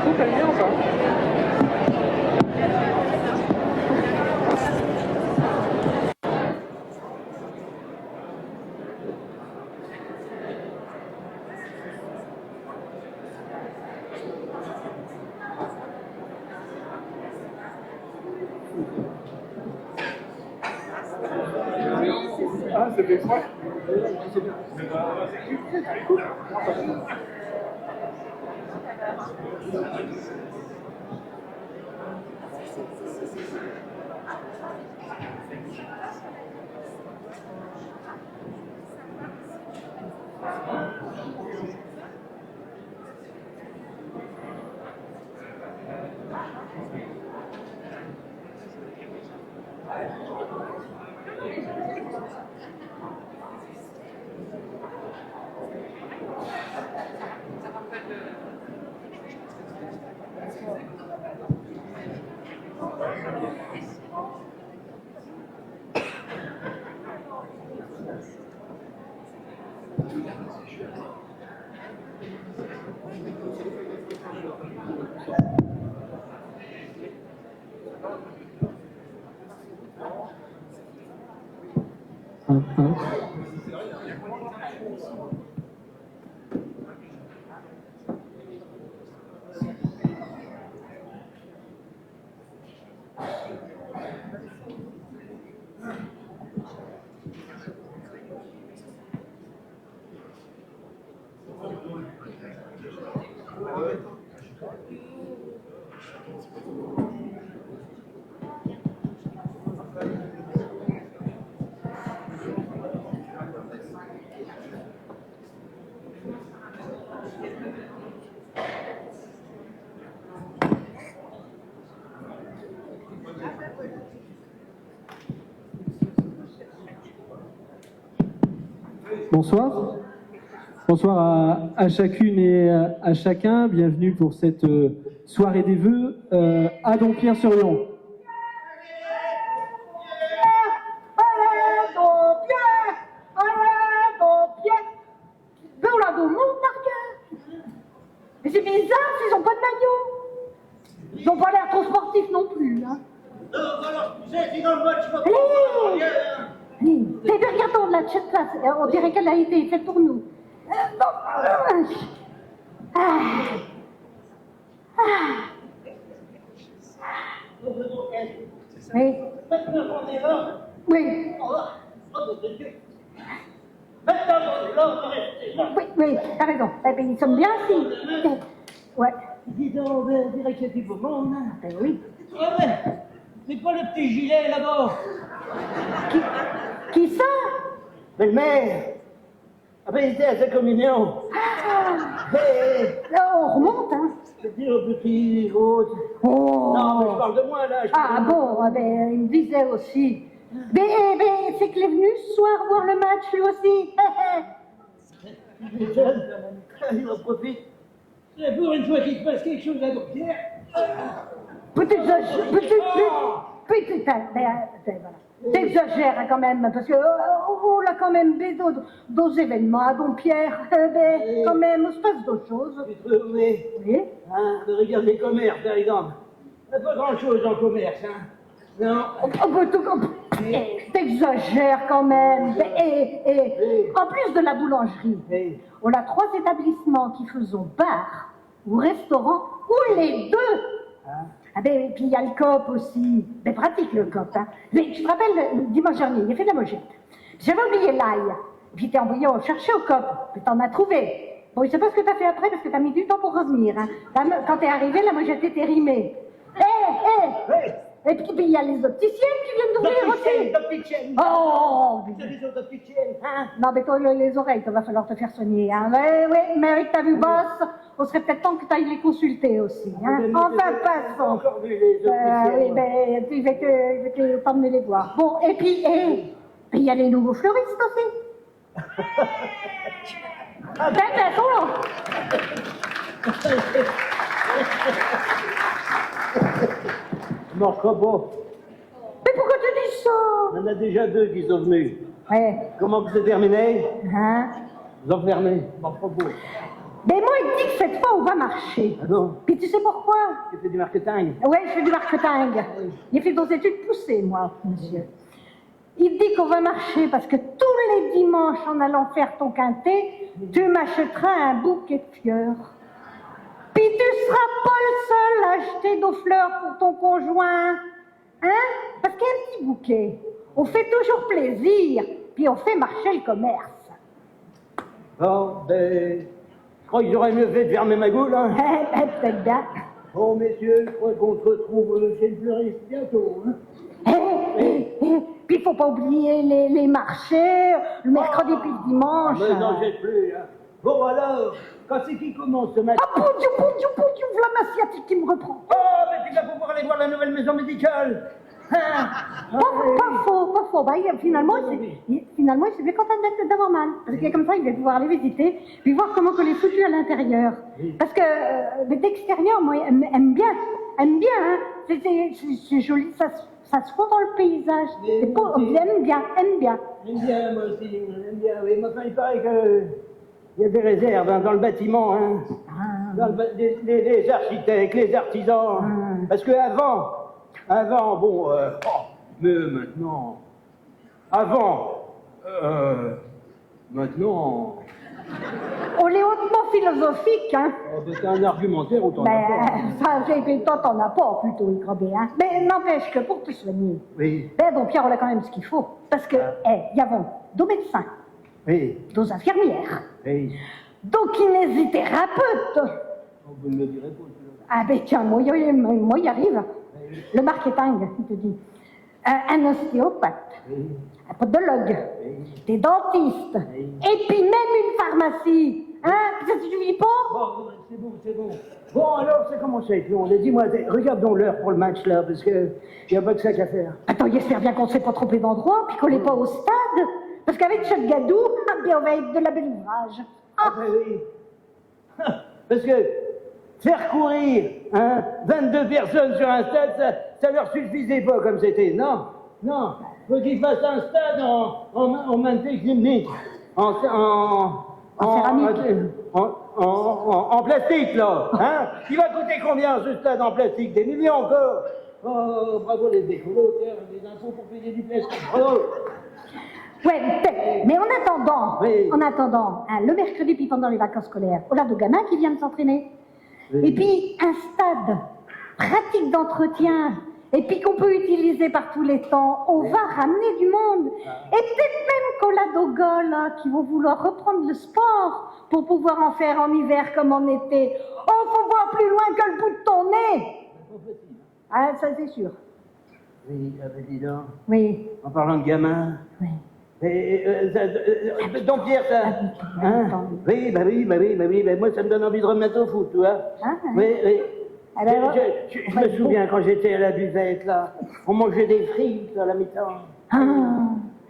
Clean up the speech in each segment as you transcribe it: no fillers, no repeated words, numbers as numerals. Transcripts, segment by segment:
coup, t'aimes bien ou pas? Ah, c'est des fois. Bonsoir. Bonsoir à chacune et à chacun. Bienvenue pour cette soirée des vœux à Dompierre-sur-Yon. Mais c'est bizarre, ils n'ont pas de maillot. Ils n'ont pas l'air trop sportifs non plus. Hein. Allez, regardons là, de cette place. On dirait qu'elle a été faite pour nous. Oui. Oui. Oui, t'as raison. Eh bien, ils sont bien assis. Ouais. Dis donc, on dirait qu'il y a du beau monde. Hein. Ben oui. Ah ouais, c'est pas le petit gilet là-bas. Qui ça? Belle-mère. Ah ben, c'était à sa communion. Là, on remonte, hein. C'était au petit rose. Oh. Non, mais je parle de moi, là. Ah bon, ah ben, il me disait aussi. Mais c'est qu'il est venu ce soir voir le match, lui aussi. Il est jeune, il en profite. C'est pour une fois qu'il se passe quelque chose à Dompierre. T'exagères quand même, parce que on l'a quand même baisé d'autres événements à Dompierre. Quand même, il se passe d'autres choses. Oui. Oui. Hein, regarde les commerces, par exemple. Il n'y a pas grand-chose en commerce, hein. Non. T'exagères quand même. En plus de la boulangerie, on a 3 établissements qui faisons bar ou restaurant, ou les deux. Hein? Ah ben, et puis il y a le COP aussi. Ben, pratique le COP. Hein. Mais tu te rappelles, le dimanche dernier, il a fait de la mojette. J'avais oublié l'ail. Puis t'es envoyé chercher au COP. Puis t'en as trouvé. Bon, je sais pas ce que t'as fait après parce que t'as mis du temps pour revenir. Hein. Quand t'es arrivé, la mojette était rimée. Et puis il y a les opticiennes qui viennent d'ouvrir aussi. D'opticiennes. Oh, C'est les autres opticiennes. hein? Non, mais toi, les oreilles, il va falloir te faire soigner. Hein. Ouais, mais avec ta vue basse, on serait peut-être temps que tu ailles les consulter aussi. Hein. Enfin, passons. Encore vu les opticiennes. Oui, ben, il va t'emmener les voir. Bon, et puis, il y a les nouveaux fleuristes aussi. Ben, Morcobo. mais pourquoi tu dis ça? Il y en a déjà 2 qui sont venus. Ouais. Comment que c'est terminé? Hein? Ils ont fermé. Morcobo. Mais moi, il dit que cette fois, on va marcher. Ah bon? Puis tu sais pourquoi? Tu fais du marketing? Ouais, je fais du marketing. J'ai fait des études poussées, moi, monsieur. Il dit qu'on va marcher parce que tous les dimanches, en allant faire ton quintet, tu m'achèteras un bouquet de fleurs. Puis tu seras pas le seul à acheter des fleurs pour ton conjoint. Hein? Parce qu'un petit bouquet, on fait toujours plaisir, puis on fait marcher le commerce. Bon, ben, je crois qu'ils auraient mieux fait de fermer ma goule, hein. Peut-être bien. Bon, messieurs, je crois qu'on se retrouve chez le fleuriste bientôt, hein. Puis il faut pas oublier les marchés, le mercredi puis le dimanche. Mais n'en jette plus, hein. Bon, alors, quand c'est qui commence ce match? Ah, poudiou, voilà ma sciatique qui me reprend. Oh, mais tu vas pouvoir aller voir la nouvelle maison médicale. Hein? Pas faux. Bah, finalement, il s'est bien content d'avoir mal. Parce que comme ça, il va pouvoir aller visiter, puis voir comment que les foutus à l'intérieur. Parce que d'extérieur, moi, aime bien, hein. C'est joli, ça se voit dans le paysage. Oui. Aime bien. J'aime bien, moi aussi, j'aime bien, oui. Mais enfin, il paraît que il y a des réserves hein, dans le bâtiment, hein. Les architectes, les artisans. Parce que avant, bon, mais maintenant, maintenant, On est hautement philosophique, hein. c'est un argumentaire autant Ben, pas. toi, t'en as pas, plutôt, Icrobé, hein. Mais n'empêche que pour te soigner, Oui, ben, donc, Pierre, on a quand même ce qu'il faut. Parce que, il y avons deux médecins, oui, deux infirmières, oui. deux kinésithérapeutes. Oh, vous ne me direz pas, Ah ben tiens, moi, y arrive. Le marketing, il te dit. Un ostéopathe, un podologue, des dentistes, et puis même une pharmacie. Hein? Ça ne suffit pas? Bon, c'est bon. Bon, alors, ça commence à être long. Dis-moi, regardons l'heure pour le match, là, parce que y a pas que ça qu'à faire. Attends, j'espère bien qu'on ne s'est pas trompé d'endroit, puis qu'on n'est pas au stade. Parce qu'avec chaque gadou, on va être de la belle ouvrage. Ah, ben oui. Parce que faire courir 22 personnes sur un stade, ça leur suffisait pas comme c'était. Non. Faut qu'ils fassent un stade en main technique. En céramique. En plastique, là. Hein? Il va coûter combien ce stade en plastique? Des millions encore. Oh, bravo les écolos, les impôts pour payer du plastique. Bravo. Ouais, mais en attendant, Oui. Le mercredi puis pendant les vacances scolaires, on a de gamins qui viennent s'entraîner. Oui. Et puis un stade pratique d'entretien, et puis qu'on peut utiliser par tous les temps, on va ramener du monde. Et peut-être même qu'on a des gars là qui vont vouloir reprendre le sport pour pouvoir en faire en hiver comme en été. Oh, faut voir plus loin que le bout de ton nez. Ah, ça c'est sûr. Oui, dis donc. Oui. En parlant de gamins. Oui. Donc Pierre, ça. Oui, moi ça me donne envie de remettre au foot, tu vois. Ah, Oui. Alors, Je me souviens quand j'étais à la buvette, là, on mangeait des frites à la mi-temps.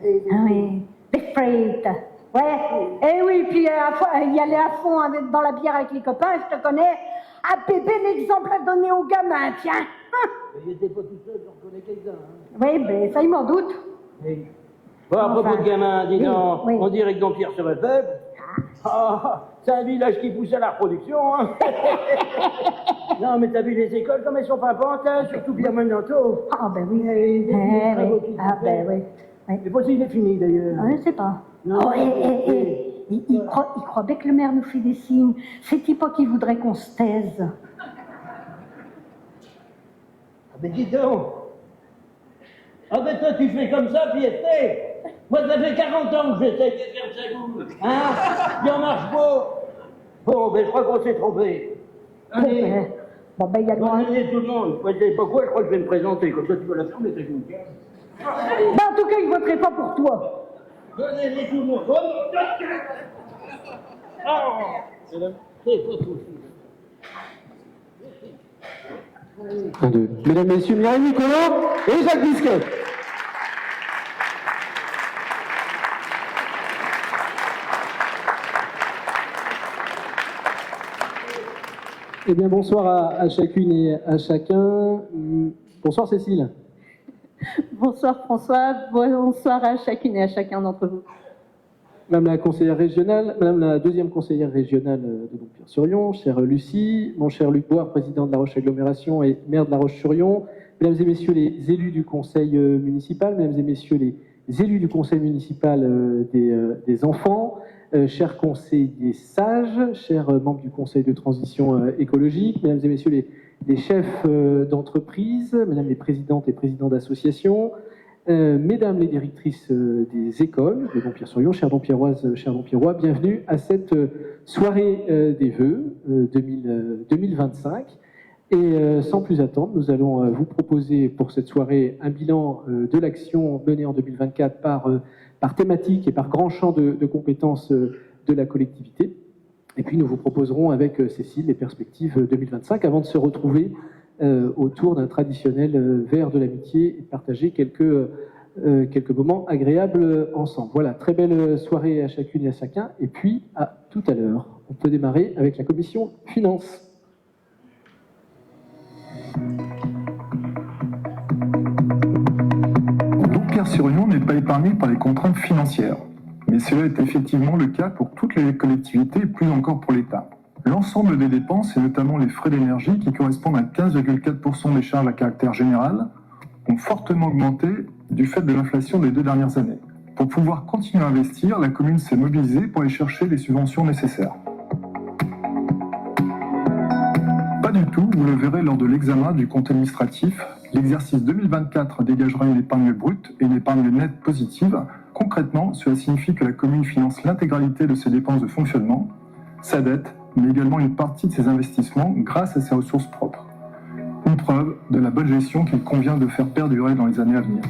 Oui, des frites. Ouais, et oui, puis y aller à fond dans la bière avec les copains, je te connais. À Pépé, l'exemple à donner aux gamins, tiens. Il n'était pas tout seul, j'en connais quelqu'un. Oui, ben ça, il m'en doute. Oui. Bon, à propos de gamins, dis donc, oui. on dirait que Don Pierre serait faible. C'est un village qui pousse à la reproduction, hein. Non, mais t'as vu les écoles comme elles sont pimpantes, hein, surtout bien maintenant. Ah, ben oui. Oui. Ben oui. C'est pas s'il est fini, d'ailleurs. Je sais pas. Non. Oh, il croit bien que le maire nous fait des signes. C'est-il pas qu'il voudrait qu'on se taise? Ah ben dis donc. Ah ben toi tu fais comme ça, puis essaie. Moi ça fait 40 ans que j'essaie de faire ça goût. Hein? Il en marche pas. Bon, ben je crois qu'on s'est trompé. Allez. Bon, ben il y a loin. Allez tout le monde. Moi je sais pas quoi, je crois que je vais me présenter. Comme ça tu vas la fermer ta goût. Ben, en tout cas, il voterait pas pour toi. Allez tout le monde. C'est pas tout. 1, 2. Mesdames, Messieurs, Mireille Nicolas et Jacques Bisquet. Eh bien, bonsoir à chacune et à chacun. Bonsoir Cécile. Bonsoir François, bonsoir à chacune et à chacun d'entre vous. Madame la conseillère régionale, Madame la deuxième conseillère régionale de Dompierre-sur-Yon, chère Lucie, mon cher Luc Boire, président de la Roche-Agglomération et maire de la Roche-sur-Yon, Mesdames et Messieurs les élus du conseil municipal, Mesdames et Messieurs les élus du conseil municipal des enfants, chers conseillers sages, chers membres du conseil de transition écologique, Mesdames et Messieurs les chefs d'entreprise, Mesdames les présidentes et présidents d'associations, Mesdames les directrices des écoles de Dompierre-sur-Yon, chères Dompierroises, chers Dompierrois, bienvenue à cette soirée des vœux 2025. Et sans plus attendre, nous allons vous proposer pour cette soirée un bilan de l'action menée en 2024 par thématique et par grand champ de compétences de la collectivité. Et puis nous vous proposerons avec Cécile les perspectives 2025 avant de se retrouver autour d'un traditionnel verre de l'amitié et de partager quelques moments agréables ensemble. Voilà, très belle soirée à chacune et à chacun. Et puis, à tout à l'heure. On peut démarrer avec la commission Finances. Dompierre-sur-Yon n'est pas épargné par les contraintes financières. Mais cela est effectivement le cas pour toutes les collectivités et plus encore pour l'État. L'ensemble des dépenses, et notamment les frais d'énergie, qui correspondent à 15,4% des charges à caractère général, ont fortement augmenté du fait de l'inflation des 2 dernières années. Pour pouvoir continuer à investir, la commune s'est mobilisée pour aller chercher les subventions nécessaires. Pas du tout, vous le verrez lors de l'examen du compte administratif, l'exercice 2024 dégagera une épargne brute et une épargne nette positive. Concrètement, cela signifie que la commune finance l'intégralité de ses dépenses de fonctionnement, sa dette, mais également une partie de ses investissements grâce à ses ressources propres. Une preuve de la bonne gestion qu'il convient de faire perdurer dans les années à venir.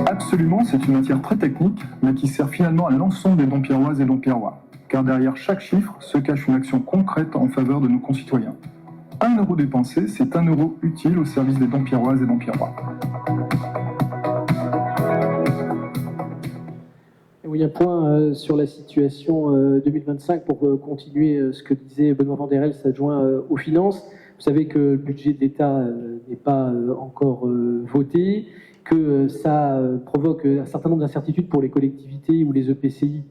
Absolument, c'est une matière très technique, mais qui sert finalement à l'ensemble des Dompierroises et Dompierrois, car derrière chaque chiffre se cache une action concrète en faveur de nos concitoyens. 1 euro dépensé, c'est 1 euro utile au service des Dompierroises et Dompierrois. Oui, un point sur la situation 2025 pour continuer ce que disait Benoît Vanderel, adjoint aux finances. Vous savez que le budget de l'État n'est pas encore voté, que ça provoque un certain nombre d'incertitudes pour les collectivités ou les EPCI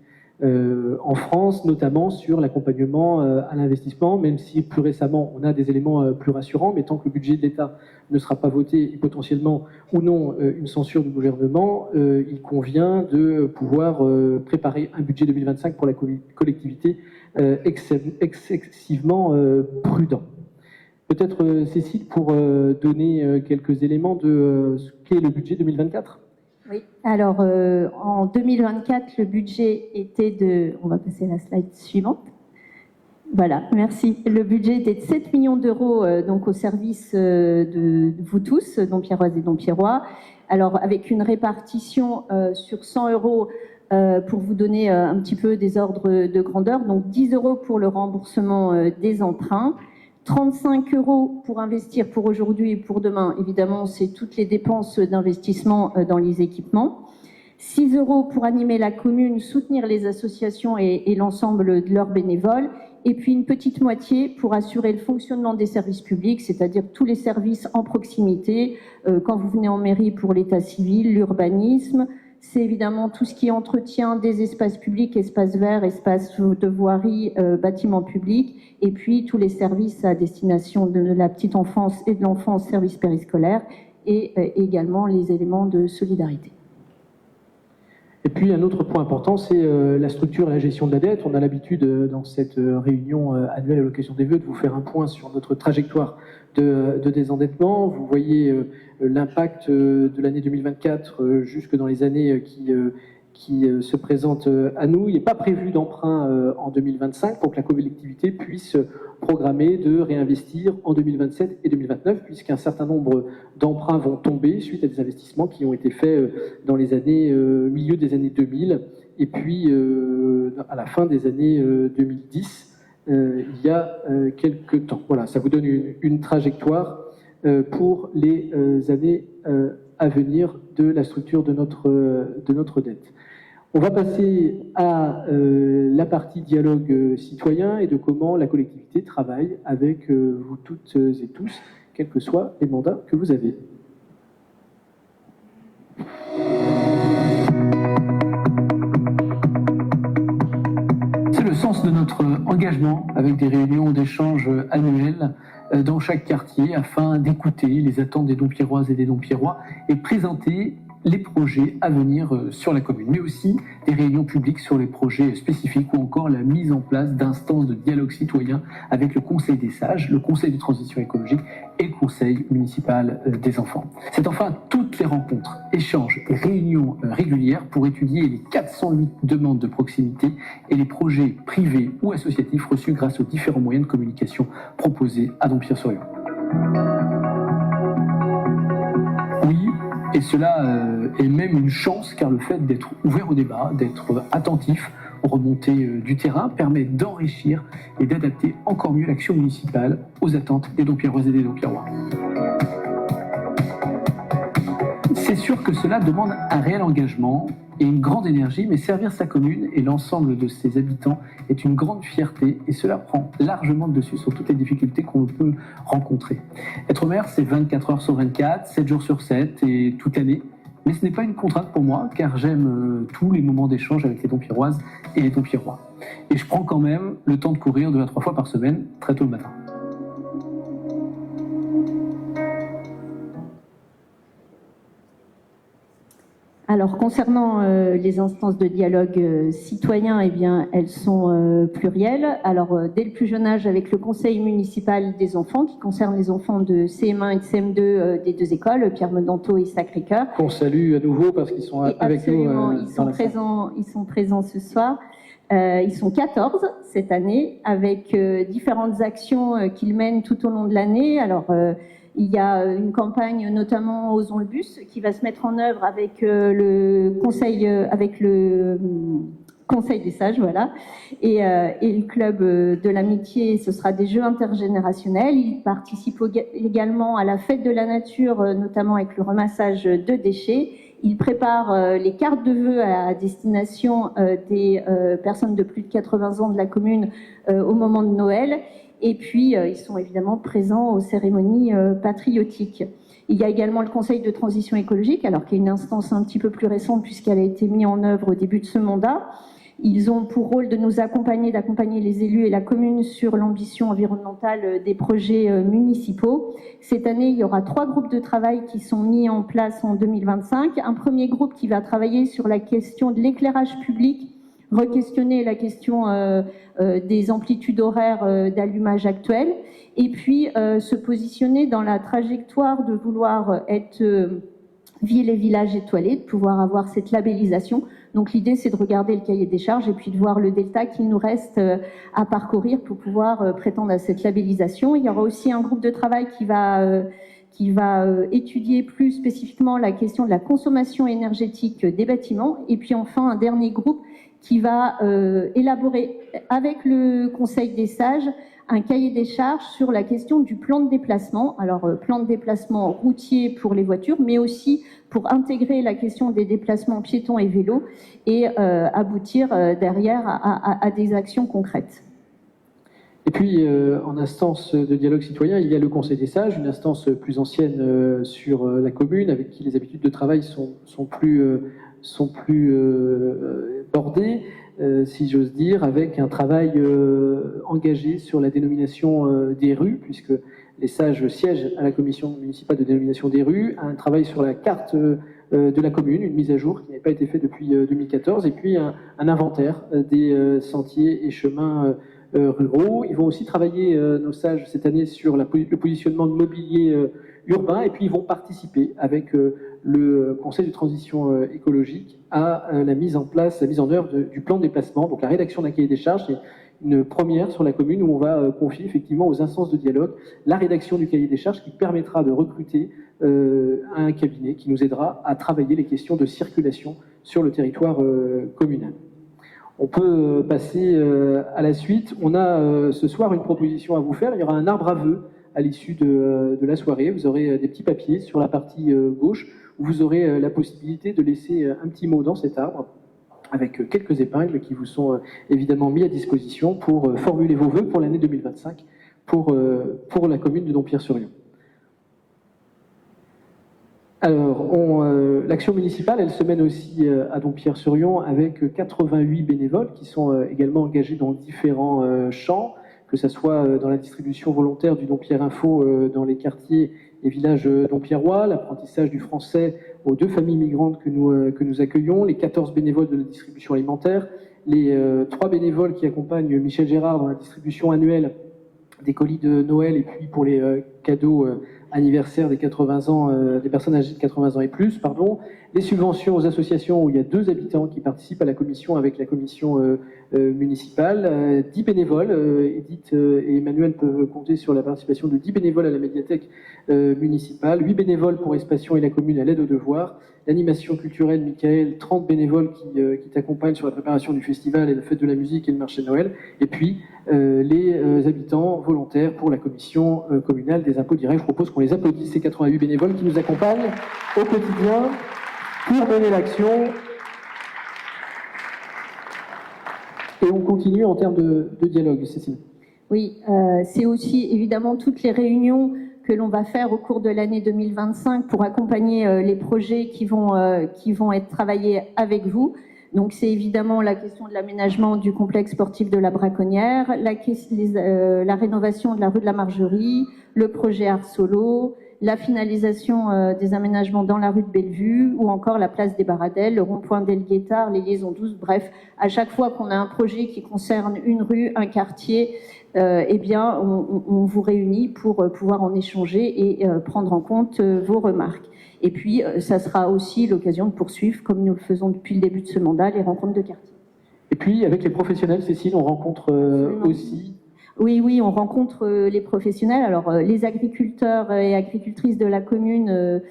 en France, notamment sur l'accompagnement à l'investissement, même si plus récemment on a des éléments plus rassurants, mais tant que le budget de l'État ne sera pas voté et potentiellement ou non une censure du gouvernement, il convient de pouvoir préparer un budget 2025 pour la collectivité excessivement prudent. Peut-être Cécile pour donner quelques éléments de ce qu'est le budget 2024. Oui, alors en 2024, le budget était de... On va passer à la slide suivante. Voilà, merci. Le budget était de 7 millions d'euros donc au service de vous tous, Dompierroises et Dompierrois. Alors avec une répartition sur 100 euros pour vous donner un petit peu des ordres de grandeur. Donc 10 euros pour le remboursement des emprunts. 35 euros pour investir pour aujourd'hui et pour demain, évidemment, c'est toutes les dépenses d'investissement dans les équipements. 6 euros pour animer la commune, soutenir les associations et l'ensemble de leurs bénévoles. Et puis une petite moitié pour assurer le fonctionnement des services publics, c'est-à-dire tous les services en proximité. Quand vous venez en mairie pour l'état civil, l'urbanisme, c'est évidemment tout ce qui est entretien des espaces publics, espaces verts, espaces de voirie, bâtiments publics, et puis tous les services à destination de la petite enfance et de l'enfance, services périscolaires, et également les éléments de solidarité. Et puis un autre point important, c'est la structure et la gestion de la dette. On a l'habitude dans cette réunion annuelle à l'occasion des vœux de vous faire un point sur notre trajectoire de désendettement. Vous voyez l'impact de l'année 2024 jusque dans les années qui se présentent à nous. Il n'est pas prévu d'emprunt en 2025 pour que la collectivité puisse programmer de réinvestir en 2027 et 2029, puisqu'un certain nombre d'emprunts vont tomber suite à des investissements qui ont été faits dans les années milieu des années 2000 et puis à la fin des années 2010. Il y a quelques temps. Voilà, ça vous donne une trajectoire pour les années à venir de la structure de notre dette. On va passer à la partie dialogue citoyen et de comment la collectivité travaille avec vous toutes et tous, quels que soient les mandats que vous avez. sens de notre engagement avec des réunions d'échange annuelles dans chaque quartier afin d'écouter les attentes des Dompierroises et des Dompierrois et présenter les projets à venir sur la commune, mais aussi des réunions publiques sur les projets spécifiques ou encore la mise en place d'instances de dialogue citoyen avec le Conseil des sages, le Conseil de transition écologique et le Conseil municipal des enfants. C'est enfin toutes les rencontres, échanges et réunions régulières pour étudier les 408 demandes de proximité et les projets privés ou associatifs reçus grâce aux différents moyens de communication proposés à Dompierre-sur-Yonne. Oui, et cela est même une chance car le fait d'être ouvert au débat, d'être attentif aux remontées du terrain permet d'enrichir et d'adapter encore mieux l'action municipale aux attentes des Dompierroises et des Dompierrois. C'est sûr que cela demande un réel engagement et une grande énergie, mais servir sa commune et l'ensemble de ses habitants est une grande fierté et cela prend largement le dessus sur toutes les difficultés qu'on peut rencontrer. Être maire, c'est 24 heures sur 24, 7 jours sur 7 et toute l'année. Mais ce n'est pas une contrainte pour moi, car j'aime tous les moments d'échange avec les Dompierroises et les Dompierrois. Et je prends quand même le temps de courir 2 à 3 fois par semaine, très tôt le matin. Alors, concernant les instances de dialogue citoyen, eh bien, elles sont plurielles. Alors, dès le plus jeune âge, avec le conseil municipal des enfants, qui concerne les enfants de CM1 et de CM2 des 2 écoles, Pierre-Menanteau et Sacré-Cœur. Qu'on salue à nouveau parce qu'ils sont avec nous ils sont présents ce soir. Ils sont 14 cette année, avec différentes actions qu'ils mènent tout au long de l'année. Alors, il y a une campagne, notamment Osons le bus, qui va se mettre en œuvre avec le Conseil des sages, voilà, et le club de l'amitié. Ce sera des jeux intergénérationnels. Ils participent également à la fête de la nature, notamment avec le ramassage de déchets. Ils préparent les cartes de vœux à destination des personnes de plus de 80 ans de la commune au moment de Noël. Et puis, ils sont évidemment présents aux cérémonies patriotiques. Il y a également le Conseil de transition écologique, alors qui est une instance un petit peu plus récente puisqu'elle a été mise en œuvre au début de ce mandat. Ils ont pour rôle de nous accompagner, d'accompagner les élus et la commune sur l'ambition environnementale des projets municipaux. Cette année, il y aura 3 groupes de travail qui sont mis en place en 2025. Un premier groupe qui va travailler sur la question de l'éclairage public, re-questionner la question des amplitudes horaires d'allumage actuelles, et puis se positionner dans la trajectoire de vouloir être ville et village étoilés, de pouvoir avoir cette labellisation. Donc l'idée, c'est de regarder le cahier des charges et puis de voir le delta qu'il nous reste à parcourir pour pouvoir prétendre à cette labellisation. Il y aura aussi un groupe de travail qui va étudier plus spécifiquement la question de la consommation énergétique des bâtiments. Et puis enfin, un dernier groupe qui va élaborer avec le Conseil des sages un cahier des charges sur la question du plan de déplacement. Alors, plan de déplacement routier pour les voitures, mais aussi pour intégrer la question des déplacements piétons et vélos et aboutir derrière à des actions concrètes. Et puis, en instance de dialogue citoyen, il y a le Conseil des sages, une instance plus ancienne sur la commune, avec qui les habitudes de travail sont plus bordées, si j'ose dire, avec un travail engagé sur la dénomination des rues, puisque les sages siègent à la commission municipale de dénomination des rues, un travail sur la carte de la commune, une mise à jour qui n'avait pas été faite depuis 2014, et puis un inventaire des sentiers et chemins ruraux. Ils vont aussi travailler, nos sages, cette année, sur le positionnement de mobilier urbain, et puis ils vont participer avec le Conseil de transition écologique à la mise en œuvre du plan de déplacement, donc la rédaction d'un cahier des charges. C'est une première sur la commune où on va confier effectivement aux instances de dialogue la rédaction du cahier des charges qui permettra de recruter un cabinet qui nous aidera à travailler les questions de circulation sur le territoire communal. On peut passer à la suite. On a ce soir une proposition à vous faire. Il y aura un arbre à vœux à l'issue de la soirée. Vous aurez des petits papiers sur la partie gauche où vous aurez la possibilité de laisser un petit mot dans cet arbre avec quelques épingles qui vous sont évidemment mis à disposition pour formuler vos vœux pour l'année 2025 pour la commune de Dompierre-sur-Yonne. Alors, l'action municipale, elle se mène aussi à Dompierre-sur-Yon avec 88 bénévoles qui sont également engagés dans différents champs, que ce soit dans la distribution volontaire du Dompierre Info dans les quartiers et villages dompierrois, l'apprentissage du français aux 2 familles migrantes que nous accueillons, les 14 bénévoles de la distribution alimentaire, les 3 bénévoles qui accompagnent Michel Gérard dans la distribution annuelle des colis de Noël et puis pour les cadeaux anniversaire des 80 ans, des personnes âgées de 80 ans et plus, les subventions aux associations où il y a 2 habitants qui participent à la commission avec la commission municipale, 10 bénévoles, Edith et Emmanuel peuvent compter sur la participation de 10 bénévoles à la médiathèque municipale, 8 bénévoles pour Espation et la commune à l'aide aux devoirs, l'animation culturelle, Michael, 30 bénévoles qui t'accompagnent sur la préparation du festival et la fête de la musique et le marché de Noël, et puis les habitants volontaires pour la commission communale des impôts directs. Je propose qu'on les applaudisse, ces 88 bénévoles qui nous accompagnent au quotidien pour mener l'action. Et on continue en termes de dialogue, Cécile. Oui, c'est aussi évidemment toutes les réunions que l'on va faire au cours de l'année 2025 pour accompagner les projets qui vont être travaillés avec vous. Donc c'est évidemment la question de l'aménagement du complexe sportif de la Braconnière, la rénovation de la rue de la Margerie, le projet Art Solo, la finalisation des aménagements dans la rue de Bellevue ou encore la place des Baradelles, le rond-point d'El Guettard, les liaisons 12. Bref, à chaque fois qu'on a un projet qui concerne une rue, un quartier, eh bien, on vous réunit pour pouvoir en échanger et prendre en compte vos remarques. Et puis, ça sera aussi l'occasion de poursuivre, comme nous le faisons depuis le début de ce mandat, les rencontres de quartier. Et puis, avec les professionnels, Cécile, on rencontre aussi... Oui, on rencontre les professionnels. Alors, les agriculteurs et agricultrices de la commune,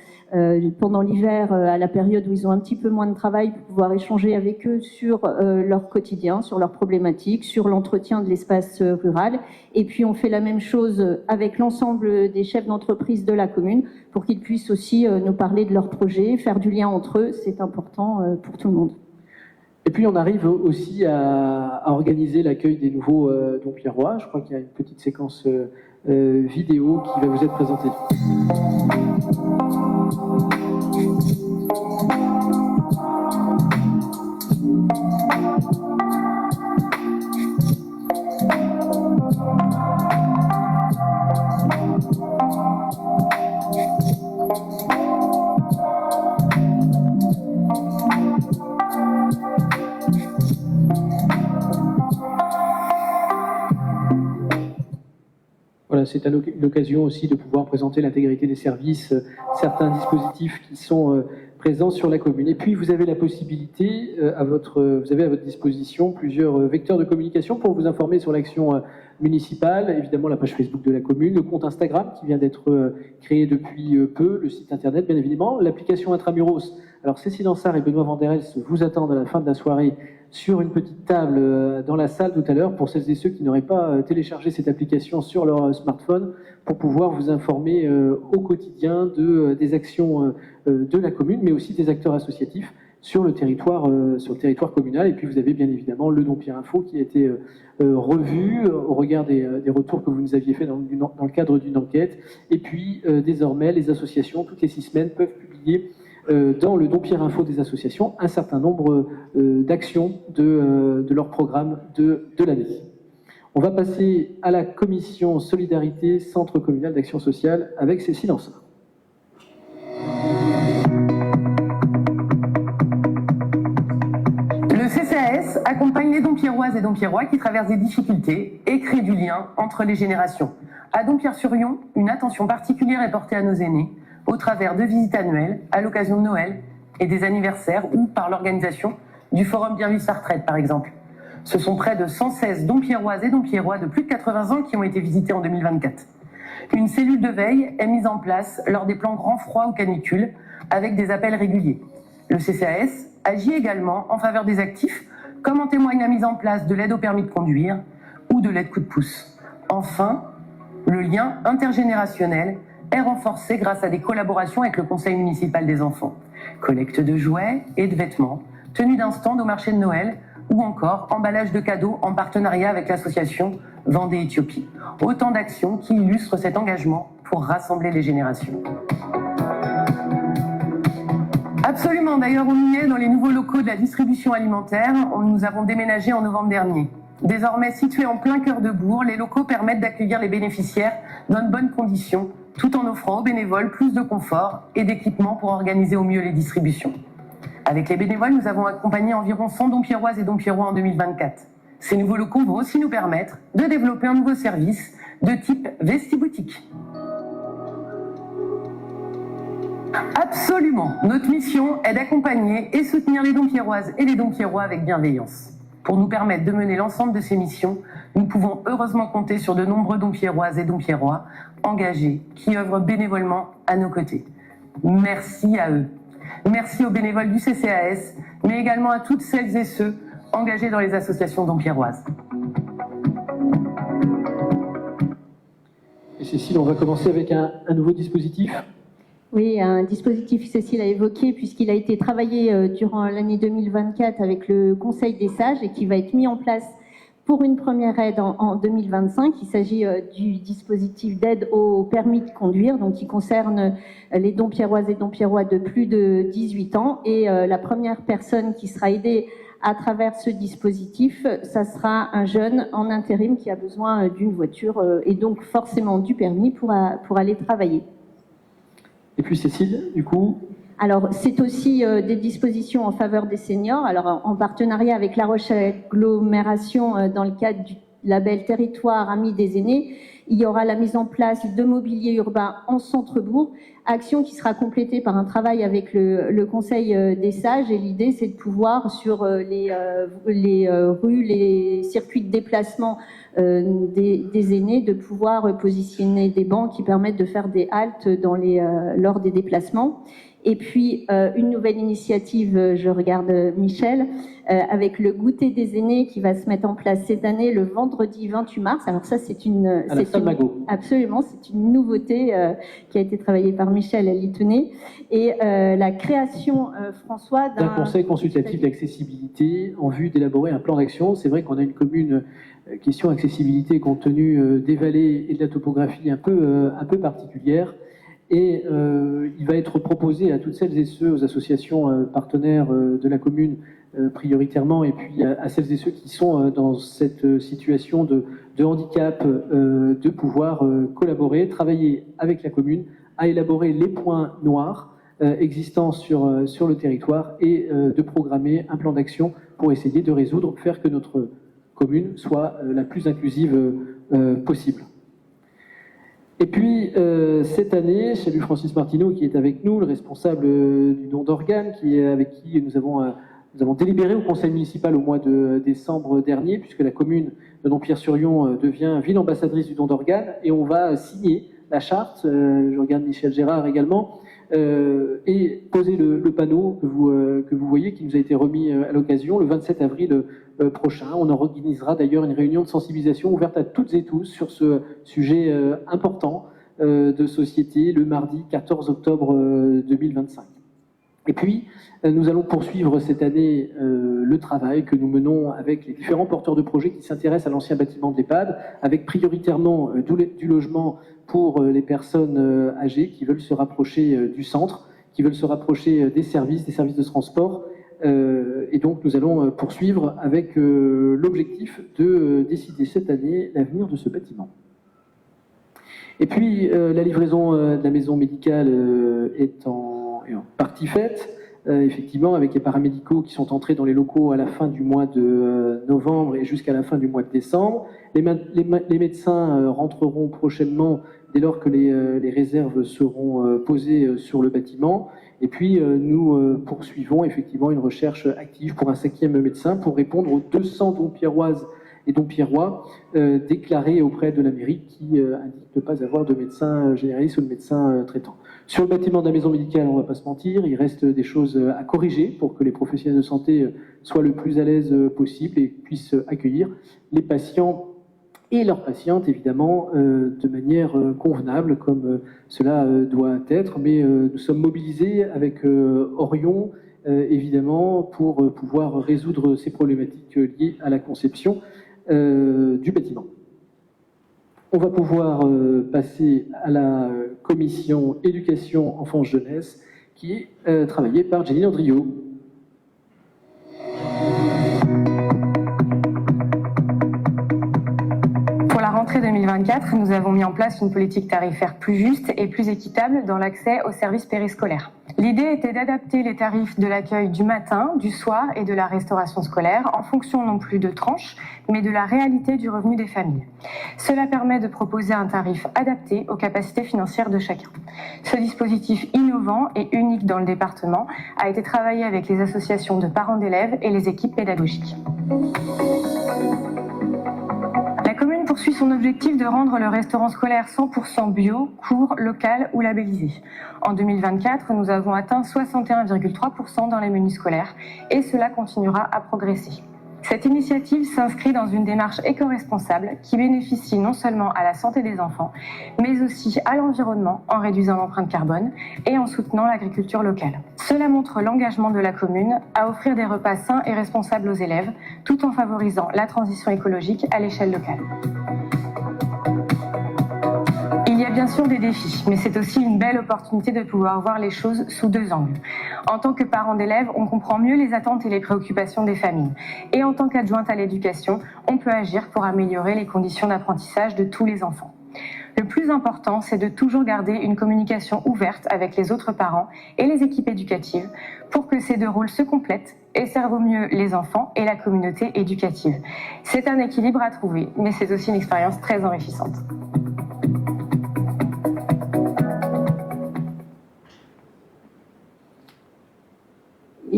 pendant l'hiver, à la période où ils ont un petit peu moins de travail, pour pouvoir échanger avec eux sur leur quotidien, sur leurs problématiques, sur l'entretien de l'espace rural. Et puis, on fait la même chose avec l'ensemble des chefs d'entreprise de la commune pour qu'ils puissent aussi nous parler de leurs projets, faire du lien entre eux. C'est important pour tout le monde. Et puis on arrive aussi à organiser l'accueil des nouveaux Dompierrois. Je crois qu'il y a une petite séquence vidéo qui va vous être présentée. Voilà, c'est l'occasion aussi de pouvoir présenter l'intégrité des services, certains dispositifs qui sont présents sur la commune. Et puis, vous avez la possibilité, vous avez à votre disposition plusieurs vecteurs de communication pour vous informer sur l'action municipale, évidemment la page Facebook de la commune, le compte Instagram qui vient d'être créé depuis peu, le site internet bien évidemment, l'application Intramuros. Alors Cécile Ansart et Benoît Vanderels vous attendent à la fin de la soirée sur une petite table dans la salle tout à l'heure pour celles et ceux qui n'auraient pas téléchargé cette application sur leur smartphone pour pouvoir vous informer au quotidien des actions de la commune, mais aussi des acteurs associatifs sur le territoire communal. Et puis vous avez bien évidemment le Dompierre Info qui a été revu au regard des retours que vous nous aviez fait dans le cadre d'une enquête. Et puis désormais, les associations, toutes les 6 semaines, peuvent publier dans le Dompierre Info des associations un certain nombre d'actions de leur programme de l'année. On va passer à la commission Solidarité Centre communal d'action sociale avec Cécile Ansart. Le CCAS accompagne les Dompierroises et Dompierrois qui traversent des difficultés et crée du lien entre les générations. À Dompierre-sur-Yon, une attention particulière est portée à nos aînés au travers de visites annuelles, à l'occasion de Noël et des anniversaires ou par l'organisation du Forum Bien vivre sa retraite par exemple. Ce sont près de 116 Dompierroises et Dompierrois de plus de 80 ans qui ont été visités en 2024. Une cellule de veille est mise en place lors des plans grand froid ou canicule avec des appels réguliers. Le CCAS agit également en faveur des actifs, comme en témoigne la mise en place de l'aide au permis de conduire ou de l'aide coup de pouce. Enfin, le lien intergénérationnel est renforcé grâce à des collaborations avec le Conseil municipal des enfants. Collecte de jouets et de vêtements, tenue d'un stand au marché de Noël ou encore emballage de cadeaux en partenariat avec l'association Vendée-Éthiopie. Autant d'actions qui illustrent cet engagement pour rassembler les générations. Absolument, d'ailleurs on y est dans les nouveaux locaux de la distribution alimentaire. Nous avons déménagé en novembre dernier. Désormais situés en plein cœur de bourg, les locaux permettent d'accueillir les bénéficiaires dans de bonnes conditions, tout en offrant aux bénévoles plus de confort et d'équipements pour organiser au mieux les distributions. Avec les bénévoles, nous avons accompagné environ 100 dompierroises et dompierrois en 2024. Ces nouveaux locaux vont aussi nous permettre de développer un nouveau service de type vestiboutique. Absolument. Notre mission est d'accompagner et soutenir les dompierroises et les dompierrois avec bienveillance. Pour nous permettre de mener l'ensemble de ces missions, nous pouvons heureusement compter sur de nombreux dompierroises et dompierrois engagés qui œuvrent bénévolement à nos côtés. Merci à eux. Merci aux bénévoles du CCAS, mais également à toutes celles et ceux engagés dans les associations dompierroises. Et Cécile, on va commencer avec un nouveau dispositif. Oui, un dispositif que Cécile a évoqué puisqu'il a été travaillé durant l'année 2024 avec le Conseil des sages et qui va être mis en place pour une première aide en 2025. Il s'agit du dispositif d'aide au permis de conduire, donc qui concerne les dompierroises et dompierrois de plus de 18 ans. Et la première personne qui sera aidée à travers ce dispositif, ça sera un jeune en intérim qui a besoin d'une voiture et donc forcément du permis pour aller travailler. Et puis Cécile, du coup. Alors, c'est aussi des dispositions en faveur des seniors. Alors, en partenariat avec La Roche Agglomération, dans le cadre du label Territoire Amis des aînés, il y aura la mise en place de mobilier urbain en centre-bourg, action qui sera complétée par un travail avec le Conseil des sages. Et l'idée, c'est de pouvoir, sur les rues, les circuits de déplacement des aînés, de pouvoir positionner des bancs qui permettent de faire des haltes lors des déplacements. Et puis, une nouvelle initiative, je regarde Michel, avec le goûter des aînés qui va se mettre en place cette année le vendredi 28 mars. Alors ça, c'est une... À la salle Magot. Absolument, c'est une nouveauté qui a été travaillée par Michel Litonnet. Et la création, François, d'un conseil consultatif d'accessibilité en vue d'élaborer un plan d'action. C'est vrai qu'on a une commune, question accessibilité compte tenu des vallées et de la topographie un peu particulière. Et il va être proposé à toutes celles et ceux, aux associations partenaires de la commune prioritairement, et puis à celles et ceux qui sont dans cette situation de handicap, de pouvoir collaborer, travailler avec la commune à élaborer les points noirs existants sur le territoire et de programmer un plan d'action pour essayer de résoudre, faire que notre commune soit la plus inclusive possible. Et puis, cette année, j'ai vu Francis Martineau qui est avec nous, le responsable du don d'organes, avec qui nous avons délibéré au conseil municipal au mois de décembre dernier, puisque la commune de Dompierre-sur-Yonne devient ville ambassadrice du don d'organes, et on va signer la charte, je regarde Michel Gérard également, et poser le panneau que vous voyez, qui nous a été remis à l'occasion le 27 avril prochain. On organisera d'ailleurs une réunion de sensibilisation ouverte à toutes et tous sur ce sujet important de société le mardi 14 octobre 2025. Et puis, nous allons poursuivre cette année le travail que nous menons avec les différents porteurs de projets qui s'intéressent à l'ancien bâtiment de l'EHPAD, avec prioritairement du logement pour les personnes âgées qui veulent se rapprocher du centre, qui veulent se rapprocher des services de transport. Et donc, nous allons poursuivre avec l'objectif de décider cette année l'avenir de ce bâtiment. Et puis, la livraison de la maison médicale est en partie faite. Effectivement, avec les paramédicaux qui sont entrés dans les locaux à la fin du mois de novembre et jusqu'à la fin du mois de décembre. Les médecins rentreront prochainement dès lors que les réserves seront posées sur le bâtiment. Et puis, nous poursuivons effectivement une recherche active pour un 5e médecin pour répondre aux 200 dompierroises et dompierrois déclarés auprès de la mairie qui indiquent ne pas avoir de médecin généraliste ou de médecin traitant. Sur le bâtiment de la maison médicale, on ne va pas se mentir, il reste des choses à corriger pour que les professionnels de santé soient le plus à l'aise possible et puissent accueillir les patients et leurs patientes, évidemment, de manière convenable, comme cela doit être. Mais nous sommes mobilisés avec Orion, évidemment, pour pouvoir résoudre ces problématiques liées à la conception du bâtiment. On va pouvoir passer à la commission éducation, enfance, jeunesse, qui est travaillé par Jenny Andriot. Pour la rentrée 2024, nous avons mis en place une politique tarifaire plus juste et plus équitable dans l'accès aux services périscolaires. L'idée était d'adapter les tarifs de l'accueil du matin, du soir et de la restauration scolaire en fonction non plus de tranches, mais de la réalité du revenu des familles. Cela permet de proposer un tarif adapté aux capacités financières de chacun. Ce dispositif innovant et unique dans le département a été travaillé avec les associations de parents d'élèves et les équipes pédagogiques. La commune poursuit son objectif de rendre le restaurant scolaire 100% bio, court, local ou labellisé. En 2024, nous avons atteint 61,3% dans les menus scolaires et cela continuera à progresser. Cette initiative s'inscrit dans une démarche éco-responsable qui bénéficie non seulement à la santé des enfants, mais aussi à l'environnement en réduisant l'empreinte carbone et en soutenant l'agriculture locale. Cela montre l'engagement de la commune à offrir des repas sains et responsables aux élèves, tout en favorisant la transition écologique à l'échelle locale. Il y a bien sûr des défis, mais c'est aussi une belle opportunité de pouvoir voir les choses sous deux angles. En tant que parent d'élèves, on comprend mieux les attentes et les préoccupations des familles. Et en tant qu'adjointe à l'éducation, on peut agir pour améliorer les conditions d'apprentissage de tous les enfants. Le plus important, c'est de toujours garder une communication ouverte avec les autres parents et les équipes éducatives pour que ces deux rôles se complètent et servent au mieux les enfants et la communauté éducative. C'est un équilibre à trouver, mais c'est aussi une expérience très enrichissante.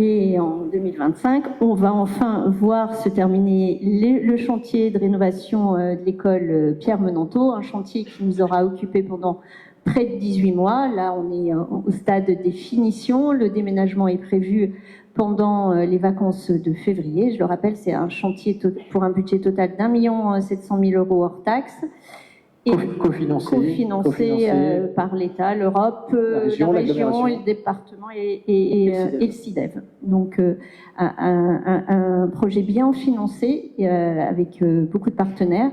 Et en 2025, on va enfin voir se terminer le chantier de rénovation de l'école Pierre Menanteau, un chantier qui nous aura occupé pendant près de 18 mois. Là, on est au stade des finitions. Le déménagement est prévu pendant les vacances de février. Je le rappelle, c'est un chantier pour un budget total d'1 700 000 € hors taxes. Cofinancé par l'État, l'Europe, la région, le département et le CIDEV. Donc un projet bien financé avec beaucoup de partenaires.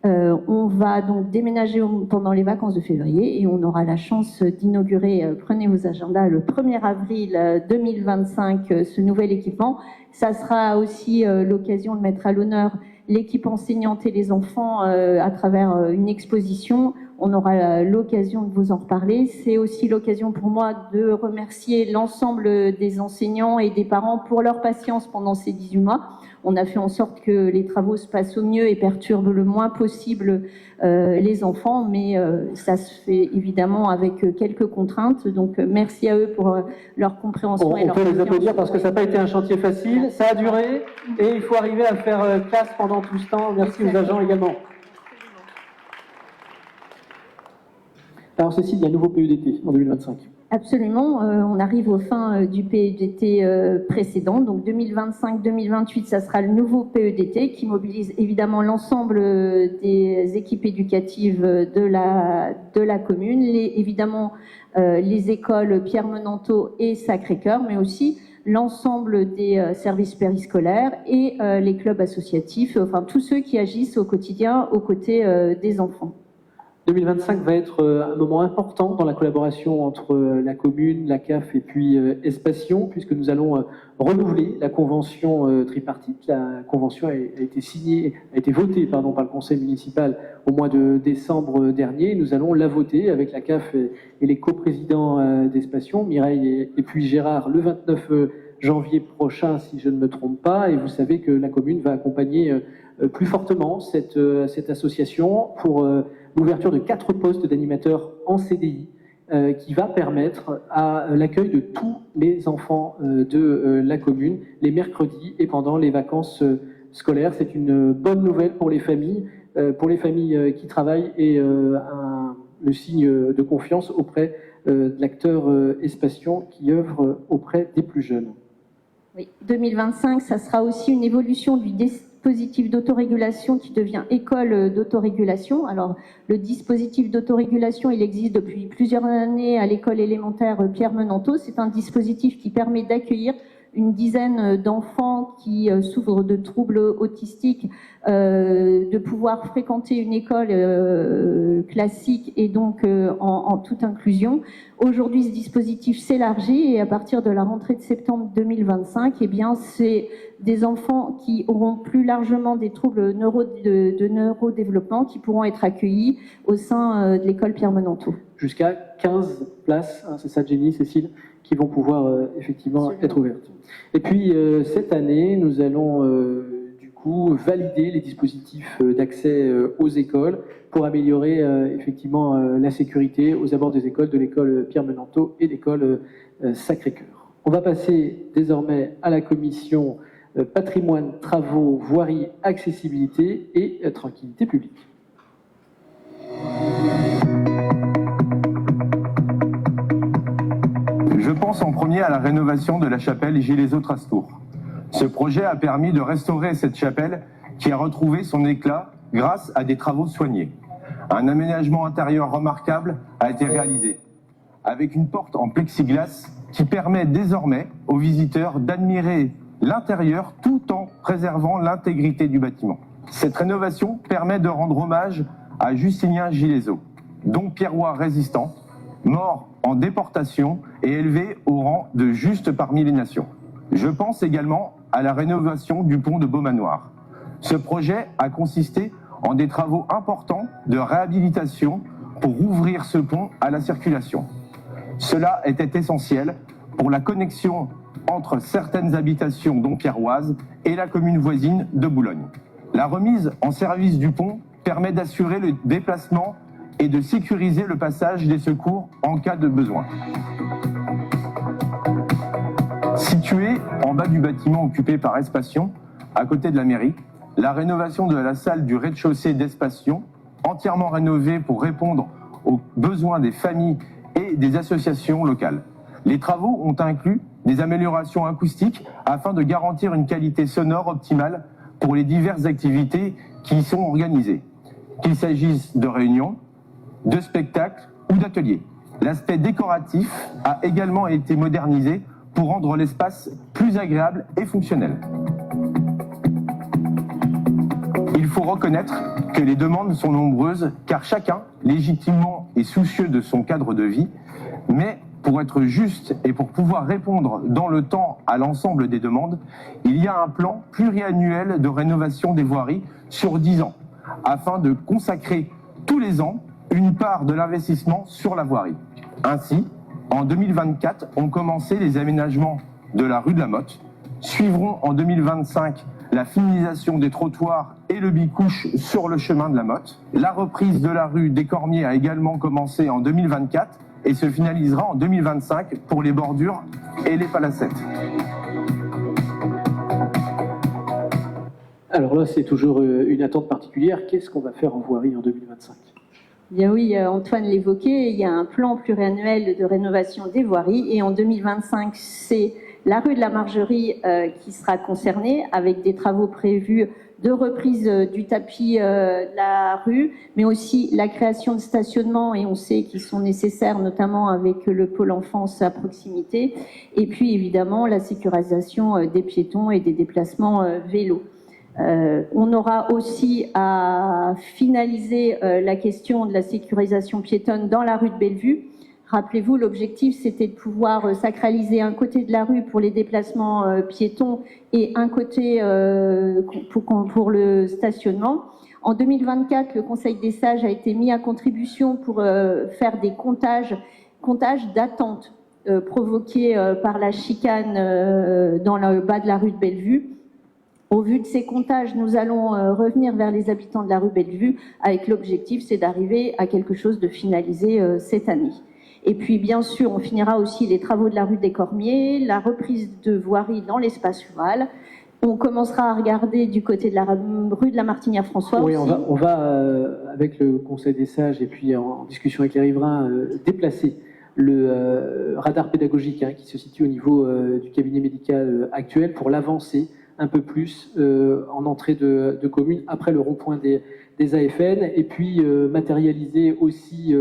On va donc déménager pendant les vacances de février et on aura la chance d'inaugurer, prenez vos agendas, le 1er avril 2025, ce nouvel équipement. Ça sera aussi l'occasion de mettre à l'honneur l'équipe enseignante et les enfants à travers une exposition. On aura l'occasion de vous en reparler. C'est aussi l'occasion pour moi de remercier l'ensemble des enseignants et des parents pour leur patience pendant ces 18 mois. On a fait en sorte que les travaux se passent au mieux et perturbent le moins possible les enfants, mais ça se fait évidemment avec quelques contraintes. Donc merci à eux pour leur compréhension. On peut les applaudir parce que ça n'a pas été un chantier facile, ça a duré et il faut arriver à faire classe pendant tout ce temps. Merci aux agents également. Alors Cécile, il y a un nouveau PEDT en 2025. Absolument, on arrive aux fins du PEDT précédent, donc 2025-2028, ça sera le nouveau PEDT qui mobilise évidemment l'ensemble des équipes éducatives de la commune, évidemment les écoles Pierre Menanteau et Sacré-Cœur, mais aussi l'ensemble des services périscolaires et les clubs associatifs, enfin tous ceux qui agissent au quotidien aux côtés des enfants. 2025 va être un moment important dans la collaboration entre la commune, la CAF et puis Espation, puisque nous allons renouveler la convention tripartite. La convention a été votée par le conseil municipal au mois de décembre dernier. Nous allons la voter avec la CAF et les coprésidents d'Espation, Mireille et puis Gérard, le 29 janvier prochain, si je ne me trompe pas. Et vous savez que la commune va accompagner plus fortement cette association pour l'ouverture de 4 postes d'animateurs en CDI qui va permettre à l'accueil de tous les enfants de la commune les mercredis et pendant les vacances scolaires. C'est une bonne nouvelle pour les familles qui travaillent et le signe de confiance auprès de l'acteur Espation qui œuvre auprès des plus jeunes. Oui, 2025, ça sera aussi une évolution du dispositif d'autorégulation qui devient école d'autorégulation. Alors, le dispositif d'autorégulation, il existe depuis plusieurs années à l'école élémentaire Pierre Menanteau. C'est un dispositif qui permet d'accueillir une dizaine d'enfants qui souffrent de troubles autistiques de pouvoir fréquenter une école classique et donc en toute inclusion. Aujourd'hui, ce dispositif s'élargit et à partir de la rentrée de septembre 2025, eh bien, c'est des enfants qui auront plus largement des troubles de neurodéveloppement qui pourront être accueillis au sein de l'école Pierre Menanteau. Jusqu'à 15 places, hein, c'est ça Jenny, Cécile, qui vont pouvoir effectivement être ouvertes. Et puis cette année, nous allons du coup valider les dispositifs d'accès aux écoles pour améliorer effectivement la sécurité aux abords des écoles de l'école Pierre Menanteau et l'école Sacré-Cœur. On va passer désormais à la commission patrimoine, travaux, voirie, accessibilité et tranquillité publique. Je pense en premier à la rénovation de la chapelle Gileso-Trastour. Ce projet a permis de restaurer cette chapelle qui a retrouvé son éclat grâce à des travaux soignés. Un aménagement intérieur remarquable a été réalisé, avec une porte en plexiglas qui permet désormais aux visiteurs d'admirer l'intérieur tout en préservant l'intégrité du bâtiment. Cette rénovation permet de rendre hommage à Justinien Gileso, dompierrois résistant, mort en déportation et élevé au rang de juste parmi les nations. Je pense également à la rénovation du pont de Beaumanoir. Ce projet a consisté en des travaux importants de réhabilitation pour ouvrir ce pont à la circulation. Cela était essentiel pour la connexion entre certaines habitations dompierroises et la commune voisine de Boulogne. La remise en service du pont permet d'assurer le déplacement et de sécuriser le passage des secours en cas de besoin. Situé en bas du bâtiment occupé par Espation, à côté de la mairie, la rénovation de la salle du rez-de-chaussée d'Espation, entièrement rénovée pour répondre aux besoins des familles et des associations locales. Les travaux ont inclus des améliorations acoustiques afin de garantir une qualité sonore optimale pour les diverses activités qui y sont organisées, qu'il s'agisse de réunions, de spectacles ou d'ateliers. L'aspect décoratif a également été modernisé pour rendre l'espace plus agréable et fonctionnel. Il faut reconnaître que les demandes sont nombreuses car chacun, légitimement, est soucieux de son cadre de vie, mais pour être juste et pour pouvoir répondre dans le temps à l'ensemble des demandes, il y a un plan pluriannuel de rénovation des voiries sur 10 ans, afin de consacrer tous les ans une part de l'investissement sur la voirie. Ainsi, en 2024, ont commencé les aménagements de la rue de la Motte, suivront en 2025 la finalisation des trottoirs et le bicouche sur le chemin de la Motte. La reprise de la rue des Cormiers a également commencé en 2024 et se finalisera en 2025 pour les bordures et les palacettes. Alors là, c'est toujours une attente particulière. Qu'est-ce qu'on va faire en voirie en 2025 ? Bien oui, Antoine l'évoquait, il y a un plan pluriannuel de rénovation des voiries et en 2025, c'est la rue de la Margerie qui sera concernée avec des travaux prévus de reprise du tapis de la rue, mais aussi la création de stationnements et on sait qu'ils sont nécessaires notamment avec le pôle enfance à proximité et puis évidemment la sécurisation des piétons et des déplacements vélos. On aura aussi à finaliser la question de la sécurisation piétonne dans la rue de Bellevue. Rappelez-vous, l'objectif, c'était de pouvoir sacraliser un côté de la rue pour les déplacements piétons et un côté pour le stationnement. En 2024, le Conseil des sages a été mis à contribution pour faire des comptages d'attente provoqués par la chicane dans le bas de la rue de Bellevue. Au vu de ces comptages, nous allons revenir vers les habitants de la rue Bellevue avec l'objectif, c'est d'arriver à quelque chose de finalisé cette année. Et puis, bien sûr, on finira aussi les travaux de la rue des Cormiers, la reprise de voirie dans l'espace rural. On commencera à regarder du côté de la rue de la Martinière-François oui, aussi. On va avec le Conseil des sages et puis en discussion avec les riverains, déplacer le radar pédagogique qui se situe au niveau du cabinet médical actuel pour l'avancer un peu plus en entrée de commune après le rond-point des AFN et puis matérialiser aussi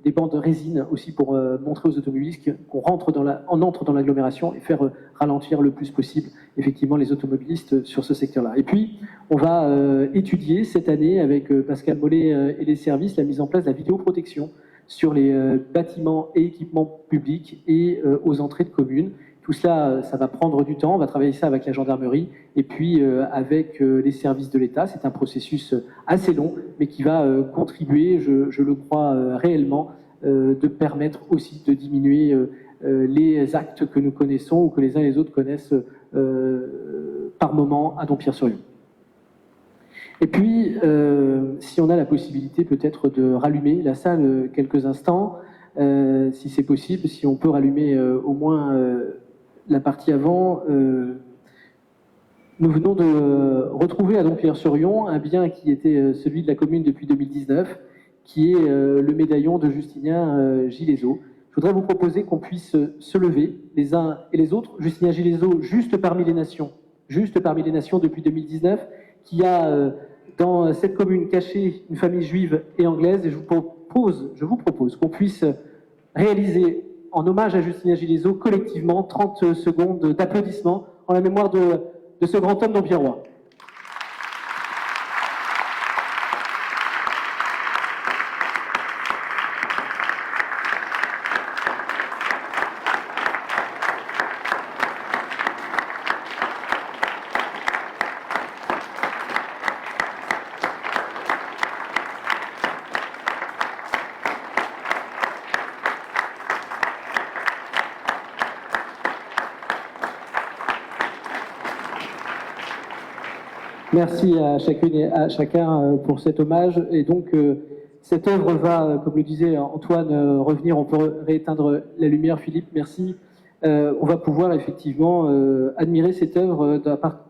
des bancs de résine aussi pour montrer aux automobilistes qu'on entre dans l'agglomération et faire ralentir le plus possible effectivement les automobilistes sur ce secteur-là. Et puis, on va étudier cette année avec Pascal Mollet et les services la mise en place de la vidéoprotection sur les bâtiments et équipements publics et aux entrées de communes. Tout cela, ça va prendre du temps. On va travailler ça avec la gendarmerie et puis avec les services de l'État. C'est un processus assez long, mais qui va contribuer, je le crois réellement, de permettre aussi de diminuer les actes que nous connaissons ou que les uns et les autres connaissent par moment à Dompierre-sur-Yon. Et puis, si on a la possibilité peut-être de rallumer la salle quelques instants, si c'est possible, si on peut rallumer au moins la partie avant, nous venons de retrouver à Dompierre-sur-Yon un bien qui était celui de la commune depuis 2019, qui est le médaillon de Justinien Gileso. Je voudrais vous proposer qu'on puisse se lever les uns et les autres. Justinien Gileso, juste parmi les nations depuis 2019, qui a dans cette commune caché une famille juive et anglaise. Et je vous propose qu'on puisse réaliser en hommage à Justinien Gileso, collectivement, 30 secondes d'applaudissements en la mémoire de ce grand homme dompierrois. Merci à chacune et à chacun pour cet hommage. Et donc, cette œuvre va, comme le disait Antoine, revenir. On peut rééteindre la lumière, Philippe, merci. On va pouvoir effectivement admirer cette œuvre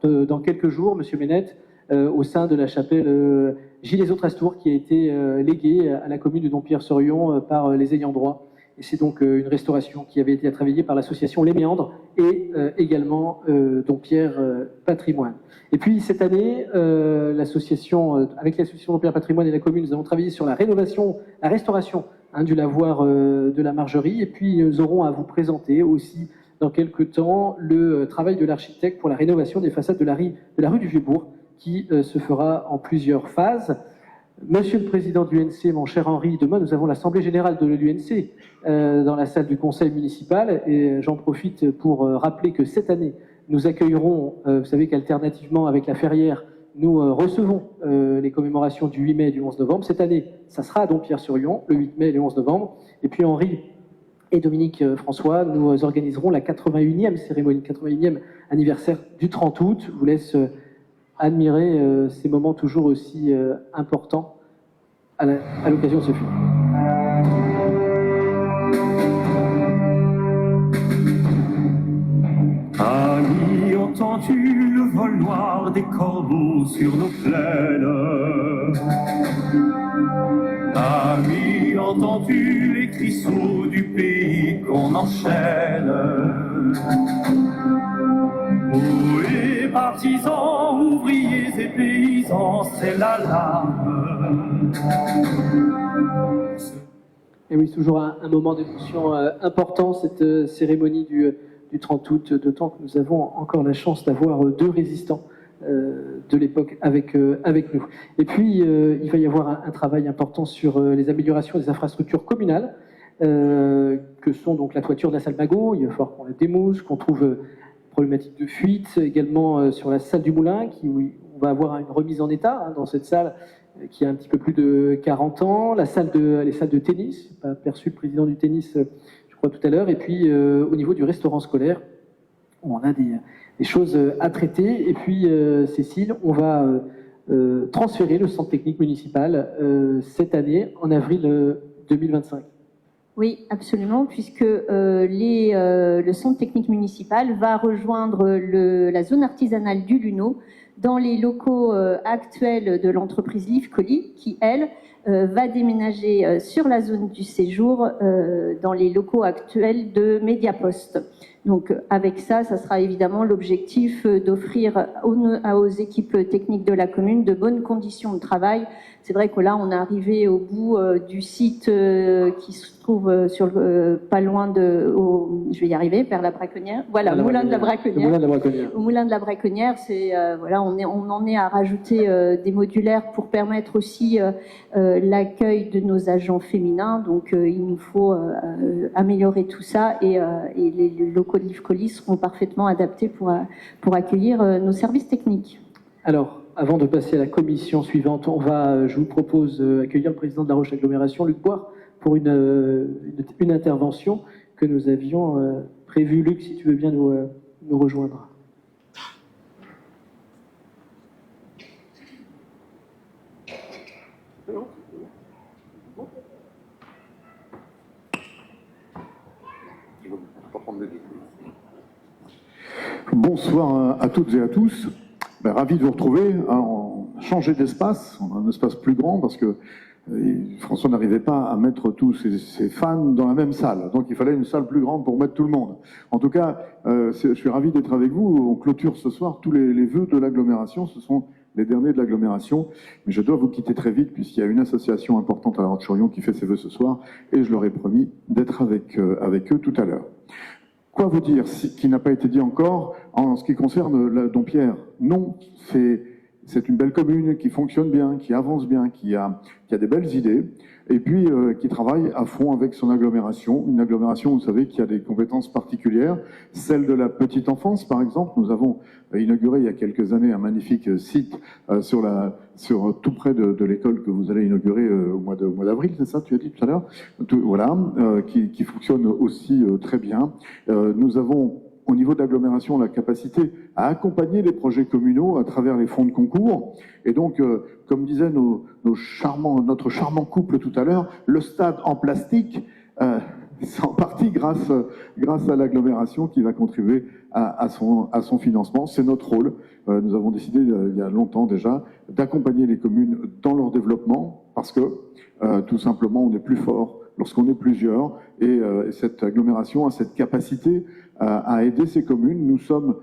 dans quelques jours, Monsieur Ménette, au sein de la chapelle Gileso-Trastour, qui a été léguée à la commune de Dompierre-sur-Yon par les ayants droit. Et c'est donc une restauration qui avait été travaillée par l'association Les Méandres et également Dompierre Patrimoine. Et puis cette année, avec l'association Dompierre Patrimoine et la commune, nous avons travaillé sur la restauration du lavoir de la Margerie. Et puis nous aurons à vous présenter aussi dans quelques temps le travail de l'architecte pour la rénovation des façades de la rue du Vieux-Bourg, qui se fera en plusieurs phases. Monsieur le Président de l'UNC, mon cher Henri, demain nous avons l'Assemblée Générale de l'UNC dans la salle du Conseil municipal et j'en profite pour rappeler que cette année, nous accueillerons, vous savez qu'alternativement avec la Ferrière, nous recevons les commémorations du 8 mai et du 11 novembre. Cette année, ça sera à Dompierre-sur-Yon, le 8 mai et le 11 novembre. Et puis Henri et Dominique François, nous organiserons la 81e cérémonie, 81e anniversaire du 30 août. Je vous laisse admirer ces moments toujours aussi importants à l'occasion de ce film. Ami, entends-tu le vol noir des corbeaux sur nos plaines? Ami, entends-tu les crissaux du pays qu'on enchaîne? Oui, partisans, ouvriers et paysans, c'est l'alarme. Et oui, toujours un moment d'émotion important, cette cérémonie du 30 août, d'autant que nous avons encore la chance d'avoir deux résistants de l'époque avec nous. Et puis, il va y avoir un travail important sur les améliorations des infrastructures communales, que sont donc la toiture de la salle Magot. Il va falloir qu'on la démousse, qu'on trouve problématique de fuite, également sur la salle du Moulin, où on va avoir une remise en état dans cette salle qui a un petit peu plus de 40 ans, les salles de tennis, pas perçu le président du tennis, je crois tout à l'heure, et puis au niveau du restaurant scolaire, où on a des choses à traiter, et puis Cécile, on va transférer le centre technique municipal cette année, en avril 2025. Oui, absolument, puisque le centre technique municipal va rejoindre la zone artisanale du Luneau dans les locaux actuels de l'entreprise Livcoli, qui, elle, va déménager sur la zone du séjour dans les locaux actuels de Mediapost. Donc avec ça, ça sera évidemment l'objectif d'offrir aux équipes techniques de la commune de bonnes conditions de travail. C'est vrai que là, on est arrivé au bout du site qui se trouve sur pas loin je vais y arriver, vers la Braconnière. Voilà, au Moulin de la Braconnière. Au Moulin de la Braconnière, c'est voilà, on en est à rajouter des modulaires pour permettre aussi l'accueil de nos agents féminins. Donc il nous faut améliorer tout ça et les locaux de Livcolis seront parfaitement adaptés pour accueillir nos services techniques. Alors, avant de passer à la commission suivante, je vous propose d'accueillir le président de La Roche Agglomération, Luc Boire, pour une intervention que nous avions prévue. Luc, si tu veux bien nous rejoindre. Bonsoir à toutes et à tous. Ravi de vous retrouver. On a changé d'espace, on a un espace plus grand parce que François n'arrivait pas à mettre tous ses fans dans la même salle. Donc il fallait une salle plus grande pour mettre tout le monde. En tout cas, je suis ravi d'être avec vous. On clôture ce soir tous les vœux de l'agglomération. Ce sont les derniers de l'agglomération. Mais je dois vous quitter très vite puisqu'il y a une association importante à La Roche-sur-Yon qui fait ses vœux ce soir et je leur ai promis d'être avec eux tout à l'heure. Quoi vous dire qui n'a pas été dit encore en ce qui concerne la Dompierre? Non, c'est une belle commune qui fonctionne bien, qui avance bien, qui a des belles idées et puis qui travaille à fond avec son agglomération. Une agglomération, vous savez, qui a des compétences particulières. Celle de la petite enfance, par exemple. Nous avons inauguré il y a quelques années un magnifique site tout près de l'école que vous allez inaugurer au mois d'avril, c'est ça, tu as dit tout à l'heure? Voilà, qui fonctionne aussi très bien. Nous avons au niveau de l'agglomération la capacité à accompagner les projets communaux à travers les fonds de concours. Et donc, comme disait notre charmant couple tout à l'heure, le stade en plastique, c'est en partie grâce à l'agglomération qui va contribuer à son financement. C'est notre rôle. Nous avons décidé il y a longtemps déjà d'accompagner les communes dans leur développement parce que tout simplement on est plus fort lorsqu'on est plusieurs et cette agglomération a cette capacité à aider ces communes. Nous sommes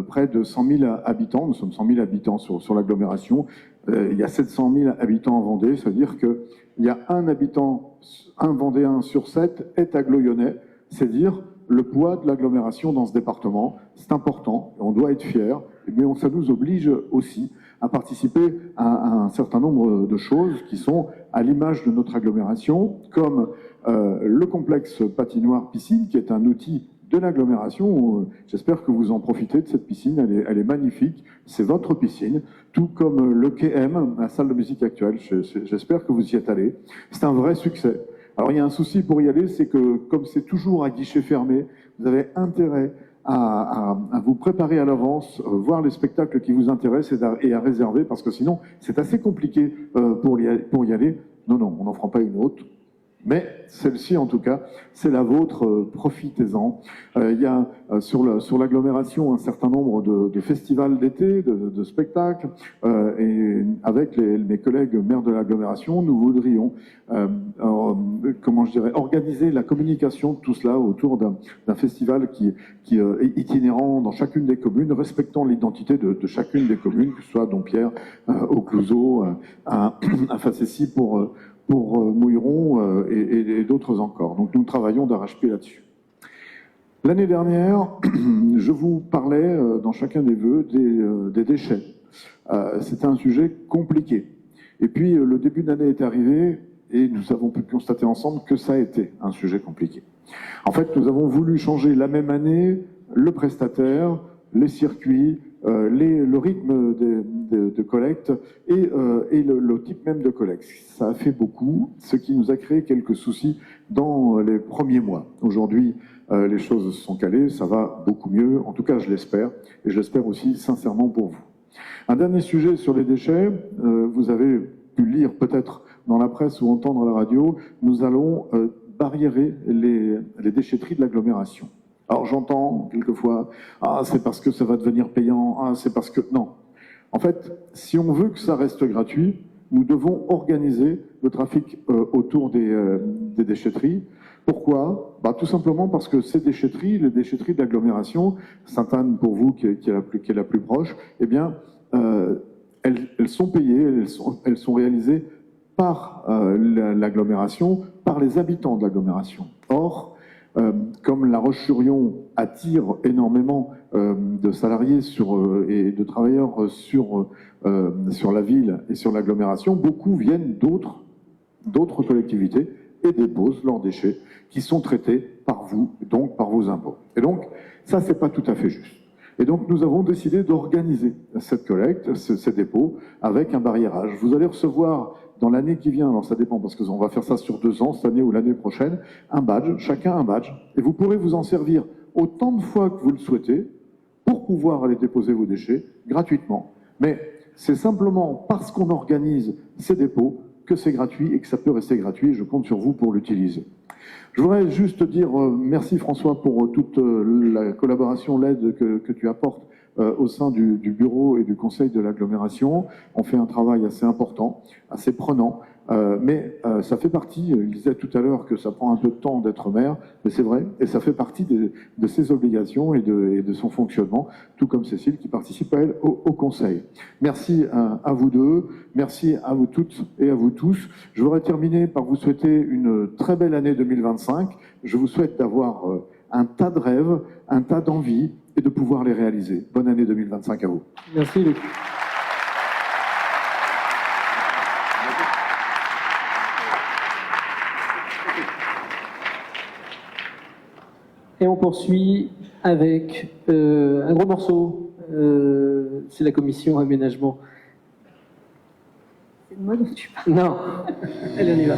près de 100 000 habitants, nous sommes 100 000 habitants sur l'agglomération. Il y a 700 000 habitants en Vendée, c'est-à-dire qu'il y a un Vendéen sur 7 est agglo-lyonnais, c'est dire le poids de l'agglomération dans ce département. C'est important, on doit être fiers, mais ça nous oblige aussi à participer à un certain nombre de choses qui sont à l'image de notre agglomération, comme le complexe patinoire-piscine, qui est un outil de l'agglomération. J'espère que vous en profitez de cette piscine, elle est magnifique, c'est votre piscine, tout comme le KM, la salle de musique actuelle. J'espère que vous y êtes allés. C'est un vrai succès. Alors il y a un souci pour y aller, c'est que comme c'est toujours à guichet fermé, vous avez intérêt à vous préparer à l'avance, voir les spectacles qui vous intéressent et à réserver, parce que sinon c'est assez compliqué pour y aller. Non, on n'en fera pas une autre. Mais celle-ci, en tout cas, c'est la vôtre, profitez-en. Il y a sur l'agglomération un certain nombre de festivals d'été, de spectacles, et avec mes collègues maires de l'agglomération, nous voudrions, organiser la communication de tout cela autour d'un festival qui est itinérant dans chacune des communes, respectant l'identité de chacune des communes, que ce soit Dompierre, au Clouseau, à Facessy pour Mouilleron et d'autres encore. Donc nous travaillons d'arrache-pied là-dessus. L'année dernière, je vous parlais dans chacun des vœux des déchets. C'était un sujet compliqué. Et puis le début d'année est arrivé et nous avons pu constater ensemble que ça a été un sujet compliqué. En fait, nous avons voulu changer la même année le prestataire, les circuits, le rythme de collecte et le type même de collecte. Ça a fait beaucoup, ce qui nous a créé quelques soucis dans les premiers mois. Aujourd'hui, les choses se sont calées, ça va beaucoup mieux, en tout cas je l'espère, et je l'espère aussi sincèrement pour vous. Un dernier sujet sur les déchets, vous avez pu lire peut-être dans la presse ou entendre à la radio, nous allons barriérer les déchetteries de l'agglomération. Alors j'entends quelquefois, c'est parce que ça va devenir payant, c'est parce que... Non. En fait, si on veut que ça reste gratuit, nous devons organiser le trafic autour des déchetteries. Pourquoi? Tout simplement parce que ces déchetteries, les déchetteries d'agglomération, Sainte-Anne pour vous qui est la plus proche, eh bien, elles sont payées, elles sont réalisées par l'agglomération, par les habitants de l'agglomération. Or, comme La Roche-sur-Yon attire énormément de salariés et de travailleurs sur la ville et sur l'agglomération, beaucoup viennent d'autres collectivités et déposent leurs déchets qui sont traités par vous, donc par vos impôts. Et donc, ça, c'est pas tout à fait juste. Et donc, nous avons décidé d'organiser cette collecte, ces dépôts, avec un barriérage. Vous allez recevoir, dans l'année qui vient, alors ça dépend, parce qu'on va faire ça sur 2 ans, cette année ou l'année prochaine, un badge, chacun un badge, et vous pourrez vous en servir autant de fois que vous le souhaitez pour pouvoir aller déposer vos déchets gratuitement. Mais c'est simplement parce qu'on organise ces dépôts que c'est gratuit et que ça peut rester gratuit. Je compte sur vous pour l'utiliser. Je voudrais juste dire merci François pour toute la collaboration, l'aide que tu apportes au sein du bureau et du conseil de l'agglomération. On fait un travail assez important, assez prenant, mais ça fait partie, il disait tout à l'heure que ça prend un peu de temps d'être maire, mais c'est vrai, et ça fait partie de ses obligations et de son fonctionnement, tout comme Cécile qui participe à elle au conseil. Merci à vous deux, merci à vous toutes et à vous tous. Je voudrais terminer par vous souhaiter une très belle année 2025. Je vous souhaite d'avoir un tas de rêves, un tas d'envies et de pouvoir les réaliser. Bonne année 2025 à vous. Merci Luc. Et on poursuit avec un gros morceau. C'est la commission aménagement. C'est de moi dont tu parles. Non, allez, on y va.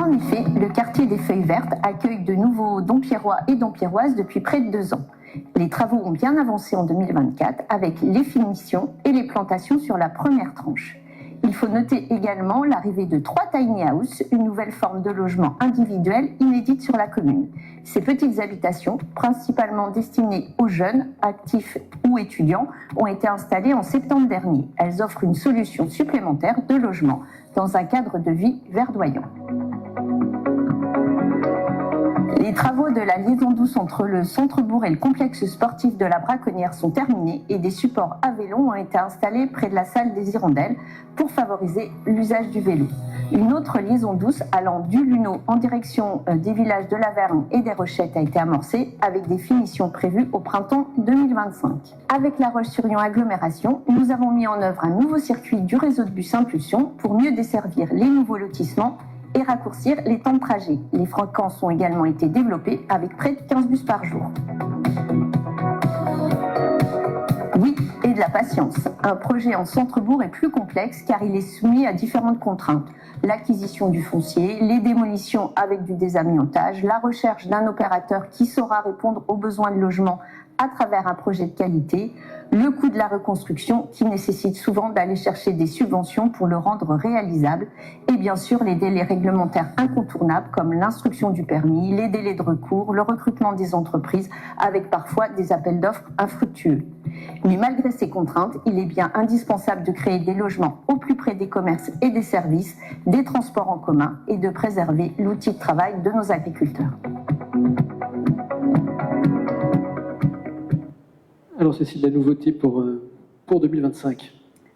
En effet, le quartier des Feuilles Vertes accueille de nouveaux Dompierrois et Dompierroises depuis près de 2 ans. Les travaux ont bien avancé en 2024 avec les finitions et les plantations sur la première tranche. Il faut noter également l'arrivée de 3 tiny houses, une nouvelle forme de logement individuel inédite sur la commune. Ces petites habitations, principalement destinées aux jeunes, actifs ou étudiants, ont été installées en septembre dernier. Elles offrent une solution supplémentaire de logement dans un cadre de vie verdoyant. Les travaux de la liaison douce entre le centre-bourg et le complexe sportif de la Braconnière sont terminés et des supports à vélo ont été installés près de la salle des Hirondelles pour favoriser l'usage du vélo. Une autre liaison douce allant du Luneau en direction des villages de Laverne et des Rochettes a été amorcée avec des finitions prévues au printemps 2025. Avec La Roche-sur-Yon agglomération, nous avons mis en œuvre un nouveau circuit du réseau de bus Impulsion pour mieux desservir les nouveaux lotissements et raccourcir les temps de trajet. Les fréquences ont également été développées avec près de 15 bus par jour. Oui, et de la patience. Un projet en centre-bourg est plus complexe car il est soumis à différentes contraintes. L'acquisition du foncier, les démolitions avec du désamiantage, la recherche d'un opérateur qui saura répondre aux besoins de logement à travers un projet de qualité, le coût de la reconstruction qui nécessite souvent d'aller chercher des subventions pour le rendre réalisable et bien sûr les délais réglementaires incontournables comme l'instruction du permis, les délais de recours, le recrutement des entreprises avec parfois des appels d'offres infructueux. Mais malgré ces contraintes, il est bien indispensable de créer des logements au plus près des commerces et des services, des transports en commun et de préserver l'outil de travail de nos agriculteurs. Alors Cécile, la nouveauté pour 2025.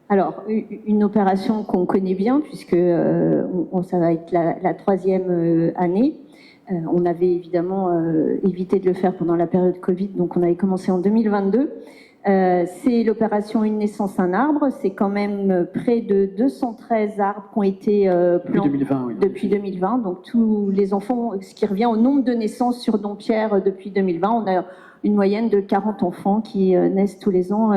Alors, une opération qu'on connaît bien, puisque ça va être la 3e année. On avait évidemment évité de le faire pendant la période Covid, donc on avait commencé en 2022. C'est l'opération Une naissance, un arbre. C'est quand même près de 213 arbres qui ont été plantés depuis 2020. Donc tous les enfants, ce qui revient au nombre de naissances sur Dompierre depuis 2020, on a une moyenne de 40 enfants qui naissent tous les ans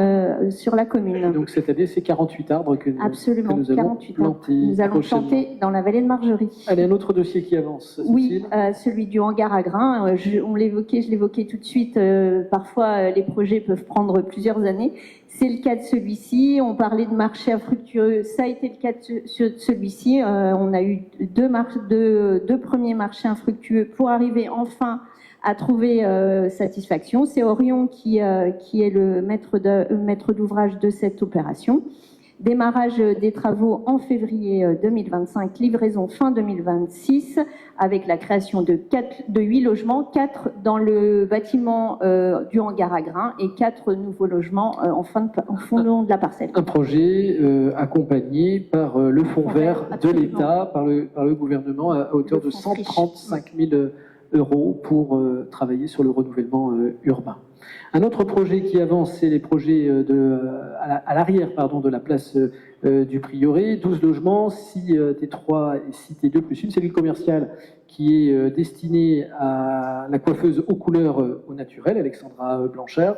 sur la commune. Donc cette année, c'est 48 arbres que nous avons 48 plantés. Nous allons planter dans la vallée de Margerie. Allez, un autre dossier qui avance. Oui, celui du hangar à grains. Je l'évoquais tout de suite. Parfois, les projets peuvent prendre plusieurs années. C'est le cas de celui-ci. On parlait de marché infructueux. Ça a été le cas de celui-ci. On a eu deux premiers marchés infructueux pour arriver enfin a trouvé satisfaction. C'est Orion qui est le maître d'ouvrage de cette opération. Démarrage des travaux en février 2025, livraison fin 2026, avec la création de 8 logements, 4 dans le bâtiment du hangar à grains et 4 nouveaux logements en fond de la parcelle. Un projet accompagné par le Fonds vert de l'État, par le gouvernement, à hauteur de 135 000 euros pour travailler sur le renouvellement urbain. Un autre projet qui avance, c'est les projets à l'arrière de la place du Prieuré. 12 logements, 6 T3 et 6 T2 plus une cellule commerciale qui est destinée à la coiffeuse aux couleurs au naturel, Alexandra Blanchard.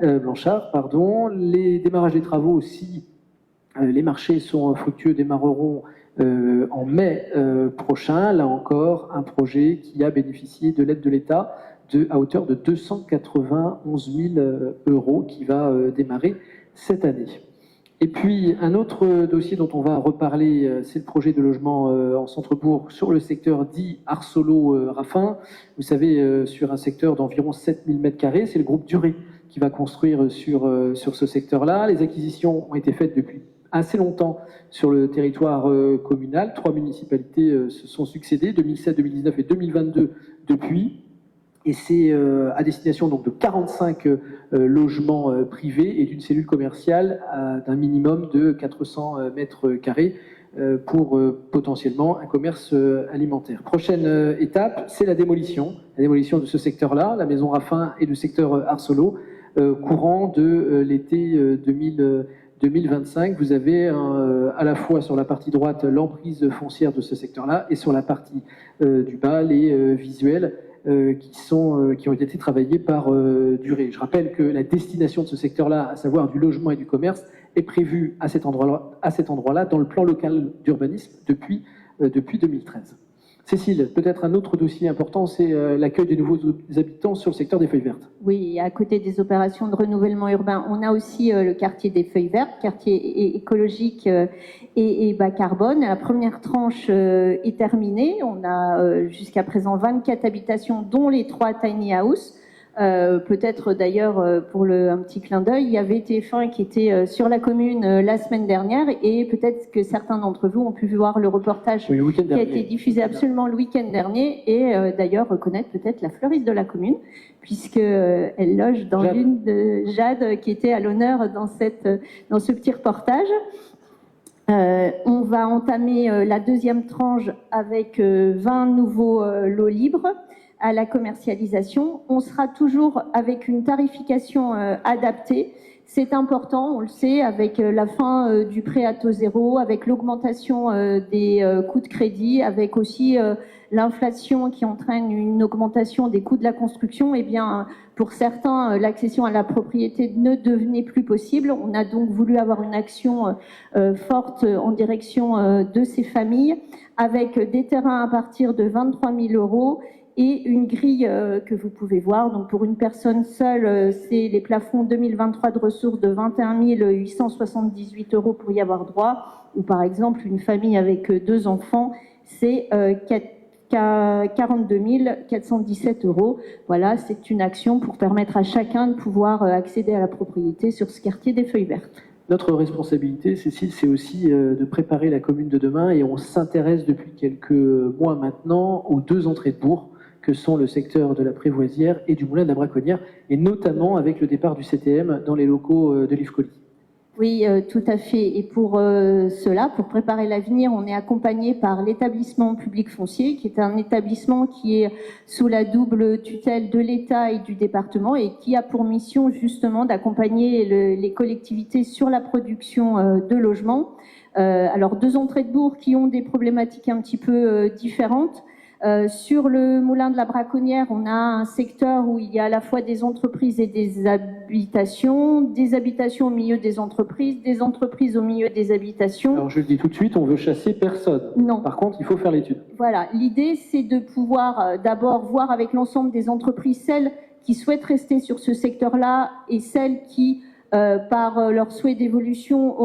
Les démarrages des travaux aussi, les marchés sont fructueux, démarreront en mai prochain. Là encore, un projet qui a bénéficié de l'aide de l'État à hauteur de 291 000 euros qui va démarrer cette année. Et puis, un autre dossier dont on va reparler, c'est le projet de logement en centre-bourg sur le secteur dit Arcelo-Raffin. Vous savez, sur un secteur d'environ 7 000 m², c'est le groupe Duré qui va construire sur ce secteur-là. Les acquisitions ont été faites depuis assez longtemps sur le territoire communal. 3 municipalités se sont succédées, 2007, 2019 et 2022 depuis. Et c'est à destination donc de 45 logements privés et d'une cellule commerciale d'un minimum de 400 m² pour potentiellement un commerce alimentaire. Prochaine étape, c'est la démolition de ce secteur-là, la maison Raffin et le secteur Arcelo, courant de l'été 2025. Vous avez à la fois sur la partie droite l'emprise foncière de ce secteur-là et sur la partie du bas les visuels qui ont été travaillés par Duré. Je rappelle que la destination de ce secteur-là, à savoir du logement et du commerce, est prévue à cet endroit-là dans le plan local d'urbanisme depuis 2013. Cécile, peut-être un autre dossier important, c'est l'accueil des nouveaux habitants sur le secteur des Feuilles Vertes. Oui, à côté des opérations de renouvellement urbain, on a aussi le quartier des Feuilles Vertes, quartier écologique et bas carbone. La première tranche est terminée. On a jusqu'à présent 24 habitations, dont les 3 tiny house. Peut-être d'ailleurs pour un petit clin d'œil, il y avait TF1 qui était sur la commune la semaine dernière et peut-être que certains d'entre vous ont pu voir le reportage qui a été diffusé absolument le week-end dernier et d'ailleurs reconnaître peut-être la fleuriste de la commune puisqu'elle loge dans l'une de Jade qui était à l'honneur dans ce petit reportage. On va entamer la deuxième tranche avec 20 nouveaux lots libres à la commercialisation. On sera toujours avec une tarification adaptée. C'est important, on le sait, avec la fin du prêt à taux zéro, avec l'augmentation des coûts de crédit, avec aussi l'inflation qui entraîne une augmentation des coûts de la construction. Eh bien, pour certains, l'accession à la propriété ne devenait plus possible. On a donc voulu avoir une action forte en direction de ces familles, avec des terrains à partir de 23 000 euros et une grille que vous pouvez voir. Donc pour une personne seule, c'est les plafonds 2023 de ressources de 21 878 euros pour y avoir droit. Ou par exemple, une famille avec 2 enfants, c'est 42 417 euros. Voilà, c'est une action pour permettre à chacun de pouvoir accéder à la propriété sur ce quartier des Feuilles Vertes. Notre responsabilité, Cécile, c'est aussi de préparer la commune de demain et on s'intéresse depuis quelques mois maintenant aux 2 entrées de bourg que sont le secteur de la Prévoisière et du Moulin de la Braconnière, et notamment avec le départ du CTM dans les locaux de l'IFCOLI. Oui, tout à fait. Et pour cela, pour préparer l'avenir, on est accompagné par l'établissement public foncier, qui est un établissement qui est sous la double tutelle de l'État et du département et qui a pour mission justement d'accompagner les collectivités sur la production de logements. Alors 2 entrées de bourg qui ont des problématiques un petit peu différentes. Sur le Moulin de la Braconnière, on a un secteur où il y a à la fois des entreprises et des habitations au milieu des entreprises au milieu des habitations. Alors je le dis tout de suite, on veut chasser personne. Non. Par contre, il faut faire l'étude. Voilà, l'idée c'est de pouvoir d'abord voir avec l'ensemble des entreprises, celles qui souhaitent rester sur ce secteur-là et celles qui par leur souhait d'évolution,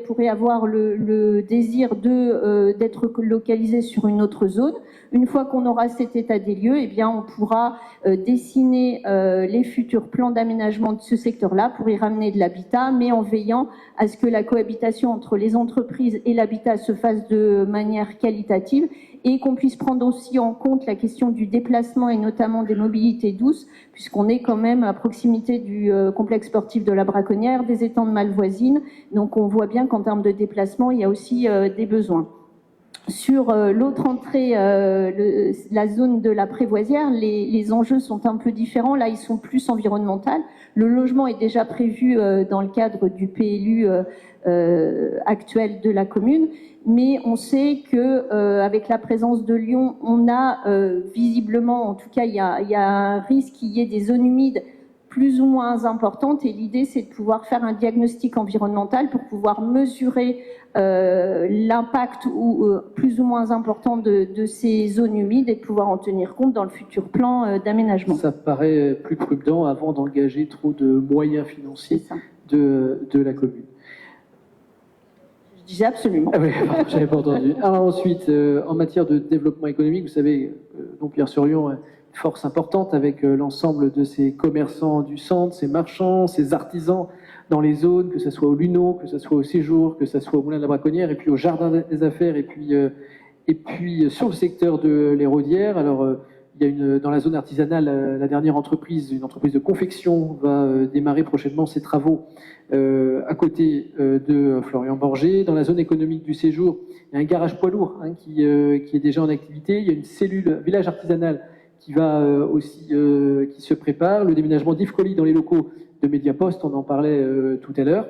pourraient avoir le désir d'être localisés sur une autre zone. Une fois qu'on aura cet état des lieux, eh bien, on pourra dessiner les futurs plans d'aménagement de ce secteur-là pour y ramener de l'habitat, mais en veillant à ce que la cohabitation entre les entreprises et l'habitat se fasse de manière qualitative et qu'on puisse prendre aussi en compte la question du déplacement et notamment des mobilités douces, puisqu'on est quand même à proximité du complexe sportif de la Braconnière, des étangs de Malvoisine. Donc on voit bien qu'en termes de déplacement, il y a aussi des besoins. Sur l'autre entrée, la zone de la Prévoisière, les enjeux sont un peu différents. Là, ils sont plus environnementaux. Le logement est déjà prévu dans le cadre du PLU actuel de la commune, mais on sait que avec la présence de Lyon, on a visiblement, en tout cas, il y a un risque qu'il y ait des zones humides plus ou moins importantes, et l'idée c'est de pouvoir faire un diagnostic environnemental pour pouvoir mesurer l'impact plus ou moins important de ces zones humides et de pouvoir en tenir compte dans le futur plan d'aménagement. Ça paraît plus prudent avant d'engager trop de moyens financiers de la commune. Je disais absolument. Ah oui, j'avais pas entendu. Alors ensuite, en matière de développement économique, vous savez, Dompierre-sur-Yon est une force importante avec l'ensemble de ces commerçants du centre, ces marchands, ces artisans dans les zones, que ce soit au Luneau, que ce soit au Séjour, que ce soit au Moulin de la Braconnière, et puis au Jardin des Affaires, et puis sur le secteur de l'Héraudière. Alors, il y a dans la zone artisanale, la dernière entreprise, une entreprise de confection, va démarrer prochainement ses travaux à côté de Florian Borgé. Dans la zone économique du Séjour, il y a un garage poids lourd qui est déjà en activité. Il y a une cellule village artisanal qui va aussi qui se prépare. Le déménagement d'Yves Colli dans les locaux de Mediapost, on en parlait tout à l'heure.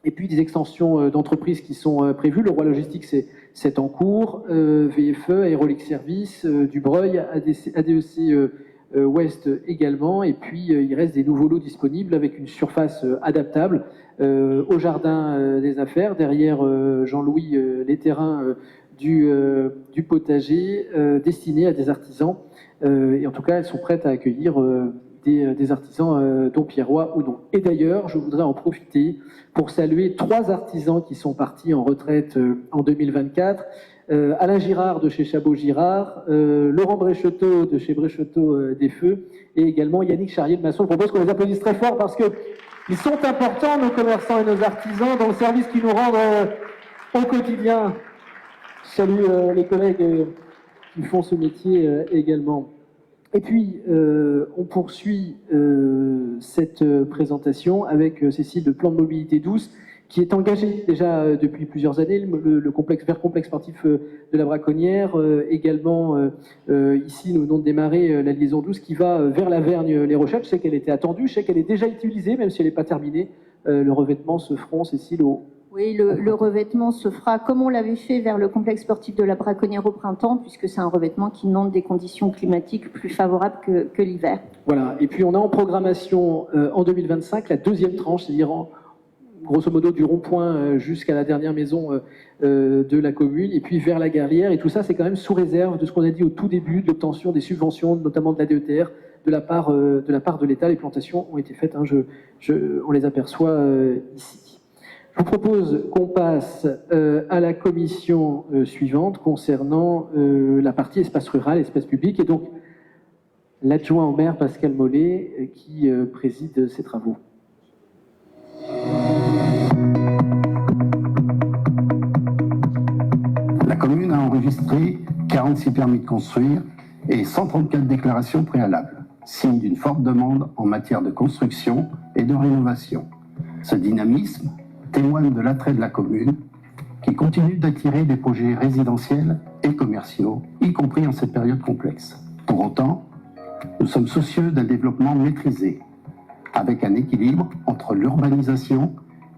Et puis des extensions d'entreprises qui sont prévues. Le Roi Logistique, c'est en cours. VFE, Aérolique Service, Dubreuil, ADEC Ouest également. Et puis il reste des nouveaux lots disponibles avec une surface adaptable au Jardin des Affaires, derrière Jean-Louis, les terrains du potager destinés à des artisans. Et en tout cas, elles sont prêtes à accueillir des artisans dompierrois ou non. Et d'ailleurs, je voudrais en profiter pour saluer 3 artisans qui sont partis en retraite en 2024. Alain Girard de chez Chabot Girard, Laurent Brécheteau de chez Brécheteau des Feux, et également Yannick Charrier de Masson. Je propose qu'on les applaudisse très fort parce qu'ils sont importants, nos commerçants et nos artisans, dans le service qu'ils nous rendent au quotidien. Je salue les collègues qui font ce métier également. Et puis, on poursuit cette présentation avec Cécile de Plan de Mobilité Douce, qui est engagée déjà depuis plusieurs années, le complexe sportif de la Braconnière, également ici nous venons de démarrer la liaison douce qui va vers la Vergne-les-Rochettes. Je sais qu'elle était attendue, je sais qu'elle est déjà utilisée, même si elle n'est pas terminée. Le revêtement se fera, Cécile, Oui, le revêtement se fera comme on l'avait fait vers le complexe sportif de la Braconnière au printemps, puisque c'est un revêtement qui demande des conditions climatiques plus favorables que l'hiver. Voilà, et puis on a en programmation en 2025 la deuxième tranche, c'est-à-dire grosso modo du rond-point jusqu'à la dernière maison de la commune, et puis vers la Guerrière, et tout ça c'est quand même sous réserve de ce qu'on a dit au tout début, de l'obtention des subventions, notamment de la DETR, de la part de l'État. Les plantations ont été faites, on les aperçoit ici. Je vous propose qu'on passe à la commission suivante concernant la partie espace rural, espace public, et donc l'adjoint au maire Pascal Mollet qui préside ces travaux. La commune a enregistré 46 permis de construire et 134 déclarations préalables, signe d'une forte demande en matière de construction et de rénovation. Ce dynamisme témoigne de l'attrait de la commune, qui continue d'attirer des projets résidentiels et commerciaux, y compris en cette période complexe. Pour autant, nous sommes soucieux d'un développement maîtrisé, avec un équilibre entre l'urbanisation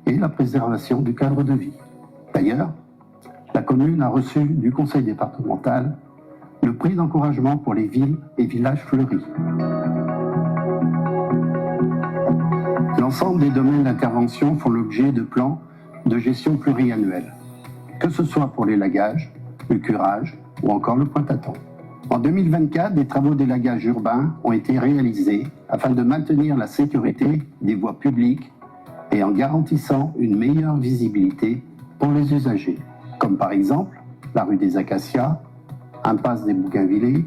et la préservation du cadre de vie. D'ailleurs, la commune a reçu du conseil départemental le prix d'encouragement pour les villes et villages fleuris. L'ensemble des domaines d'intervention font l'objet de plans de gestion pluriannuels, que ce soit pour l'élagage, le curage ou encore le pointe-à-temps. En 2024, des travaux d'élagage urbain ont été réalisés afin de maintenir la sécurité des voies publiques et en garantissant une meilleure visibilité pour les usagers, comme par exemple la rue des Acacias, impasse des Bougainvillers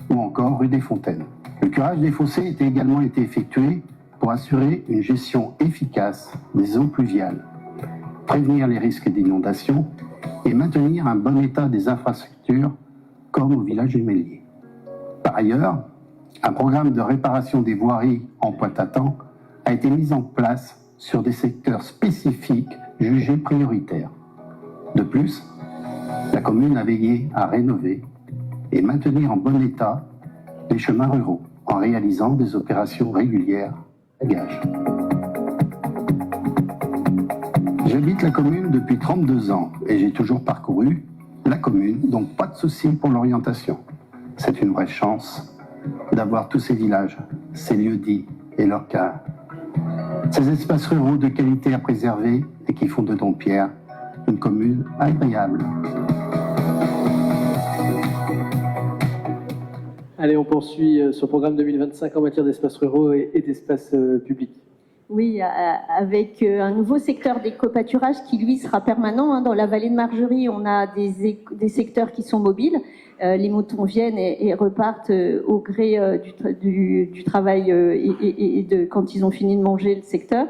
ou encore rue des Fontaines. Le curage des fossés a également été effectué pour assurer une gestion efficace des eaux pluviales, prévenir les risques d'inondation et maintenir un bon état des infrastructures comme au village du Mélier. Par ailleurs, un programme de réparation des voiries en Pointe-à-Temps a été mis en place sur des secteurs spécifiques jugés prioritaires. De plus, la commune a veillé à rénover et maintenir en bon état les chemins ruraux en réalisant des opérations régulières à gage. J'habite la commune depuis 32 ans et j'ai toujours parcouru la commune, donc pas de souci pour l'orientation. C'est une vraie chance d'avoir tous ces villages, ces lieux-dits et leurs cœurs. Ces espaces ruraux de qualité à préserver et qui font de Dompierre une commune agréable. Allez, on poursuit sur le programme 2025 en matière d'espaces ruraux et d'espaces publics. Oui, avec un nouveau secteur d'éco-pâturage qui, lui, sera permanent. Dans la vallée de Margerie, on a des secteurs qui sont mobiles. Les moutons viennent et repartent au gré du travail et quand ils ont fini de manger le secteur.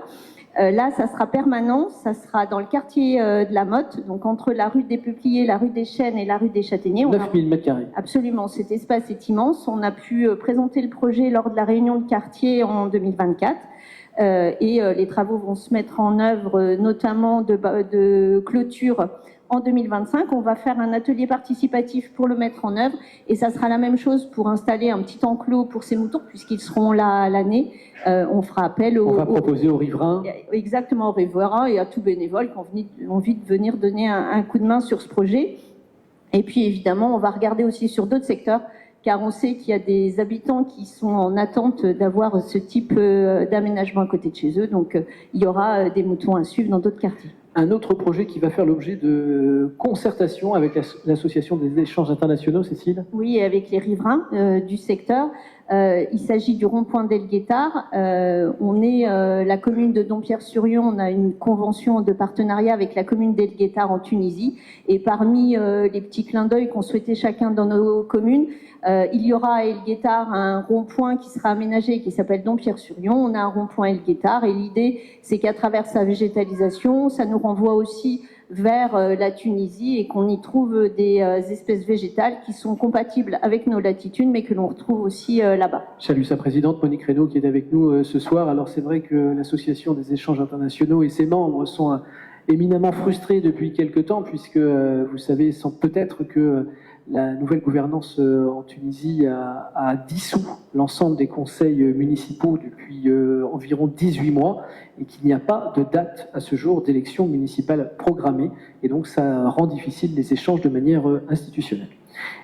Là, ça sera permanent, ça sera dans le quartier de la Motte, donc entre la rue des Peupliers, la rue des Chênes et la rue des Châtaigniers. 9000 m². Absolument, cet espace est immense. On a pu présenter le projet lors de la réunion de quartier en 2024. Et les travaux vont se mettre en œuvre, notamment de clôture en 2025. On va faire un atelier participatif pour le mettre en œuvre et ça sera la même chose pour installer un petit enclos pour ces moutons puisqu'ils seront là à l'année. On fera appel on va proposer aux riverains. Exactement, aux riverains et à tout bénévole qui ont envie de venir donner un coup de main sur ce projet. Et puis évidemment, on va regarder aussi sur d'autres secteurs car on sait qu'il y a des habitants qui sont en attente d'avoir ce type d'aménagement à côté de chez eux. Donc, il y aura des moutons à suivre dans d'autres quartiers. Un autre projet qui va faire l'objet de concertation avec l'association des échanges internationaux, Cécile. Oui, avec les riverains du secteur. Il s'agit du rond-point d'El-Guettard. On est la commune de Dompierre-sur-Yon. On a une convention de partenariat avec la commune d'El-Guettard en Tunisie. Et parmi les petits clins d'œil qu'on souhaitait chacun dans nos communes, il y aura à El-Guettard un rond-point qui sera aménagé qui s'appelle Dompierre-sur-Yon. On a un rond-point El-Guettard et l'idée, c'est qu'à travers sa végétalisation, ça nous renvoie aussi vers la Tunisie et qu'on y trouve des espèces végétales qui sont compatibles avec nos latitudes, mais que l'on retrouve aussi là-bas. Je salue sa présidente, Monique Reynaud, qui est avec nous ce soir. Alors c'est vrai que l'association des échanges internationaux et ses membres sont éminemment frustrés depuis quelque temps, puisque vous savez sans peut-être que la nouvelle gouvernance en Tunisie a dissous l'ensemble des conseils municipaux depuis environ 18 mois et qu'il n'y a pas de date à ce jour d'élection municipale programmée. Et donc ça rend difficile les échanges de manière institutionnelle.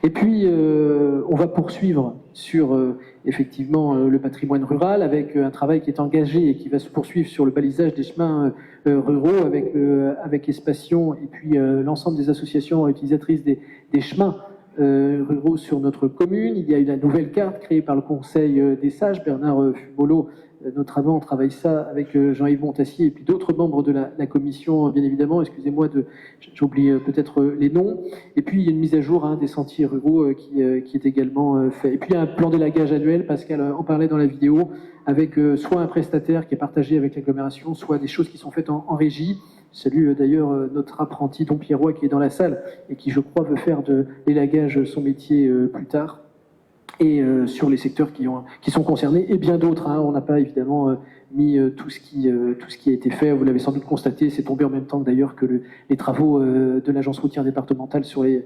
Et puis on va poursuivre sur effectivement le patrimoine rural avec un travail qui est engagé et qui va se poursuivre sur le balisage des chemins ruraux avec Espation et puis l'ensemble des associations utilisatrices des chemins ruraux sur notre commune. Il y a eu la nouvelle carte créée par le Conseil des sages. Bernard Fubolo, notamment, travaille ça avec Jean-Yves Montassier et puis d'autres membres de la commission, bien évidemment. Excusez-moi, j'oublie peut-être les noms. Et puis, il y a une mise à jour des sentiers ruraux qui est également fait. Et puis, il y a un plan d'élagage annuel, Pascal en parlait dans la vidéo, avec soit un prestataire qui est partagé avec l'agglomération, soit des choses qui sont faites en régie. Je salue d'ailleurs notre apprenti Dompierrois qui est dans la salle et qui, je crois, veut faire de l'élagage son métier plus tard. Et sur les secteurs qui sont concernés, et bien d'autres. On n'a pas évidemment mis tout ce qui a été fait. Vous l'avez sans doute constaté, c'est tombé en même temps d'ailleurs que les travaux de l'agence routière départementale sur les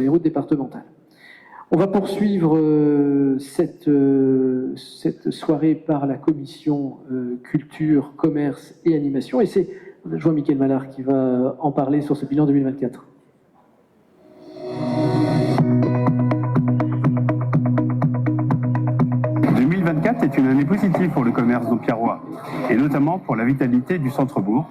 routes départementales. On va poursuivre cette soirée par la commission culture, commerce et animation. Et c'est Jean-Michel Mallard qui va en parler sur ce bilan 2024. C'est une année positive pour le commerce dompierrois, et notamment pour la vitalité du centre-bourg.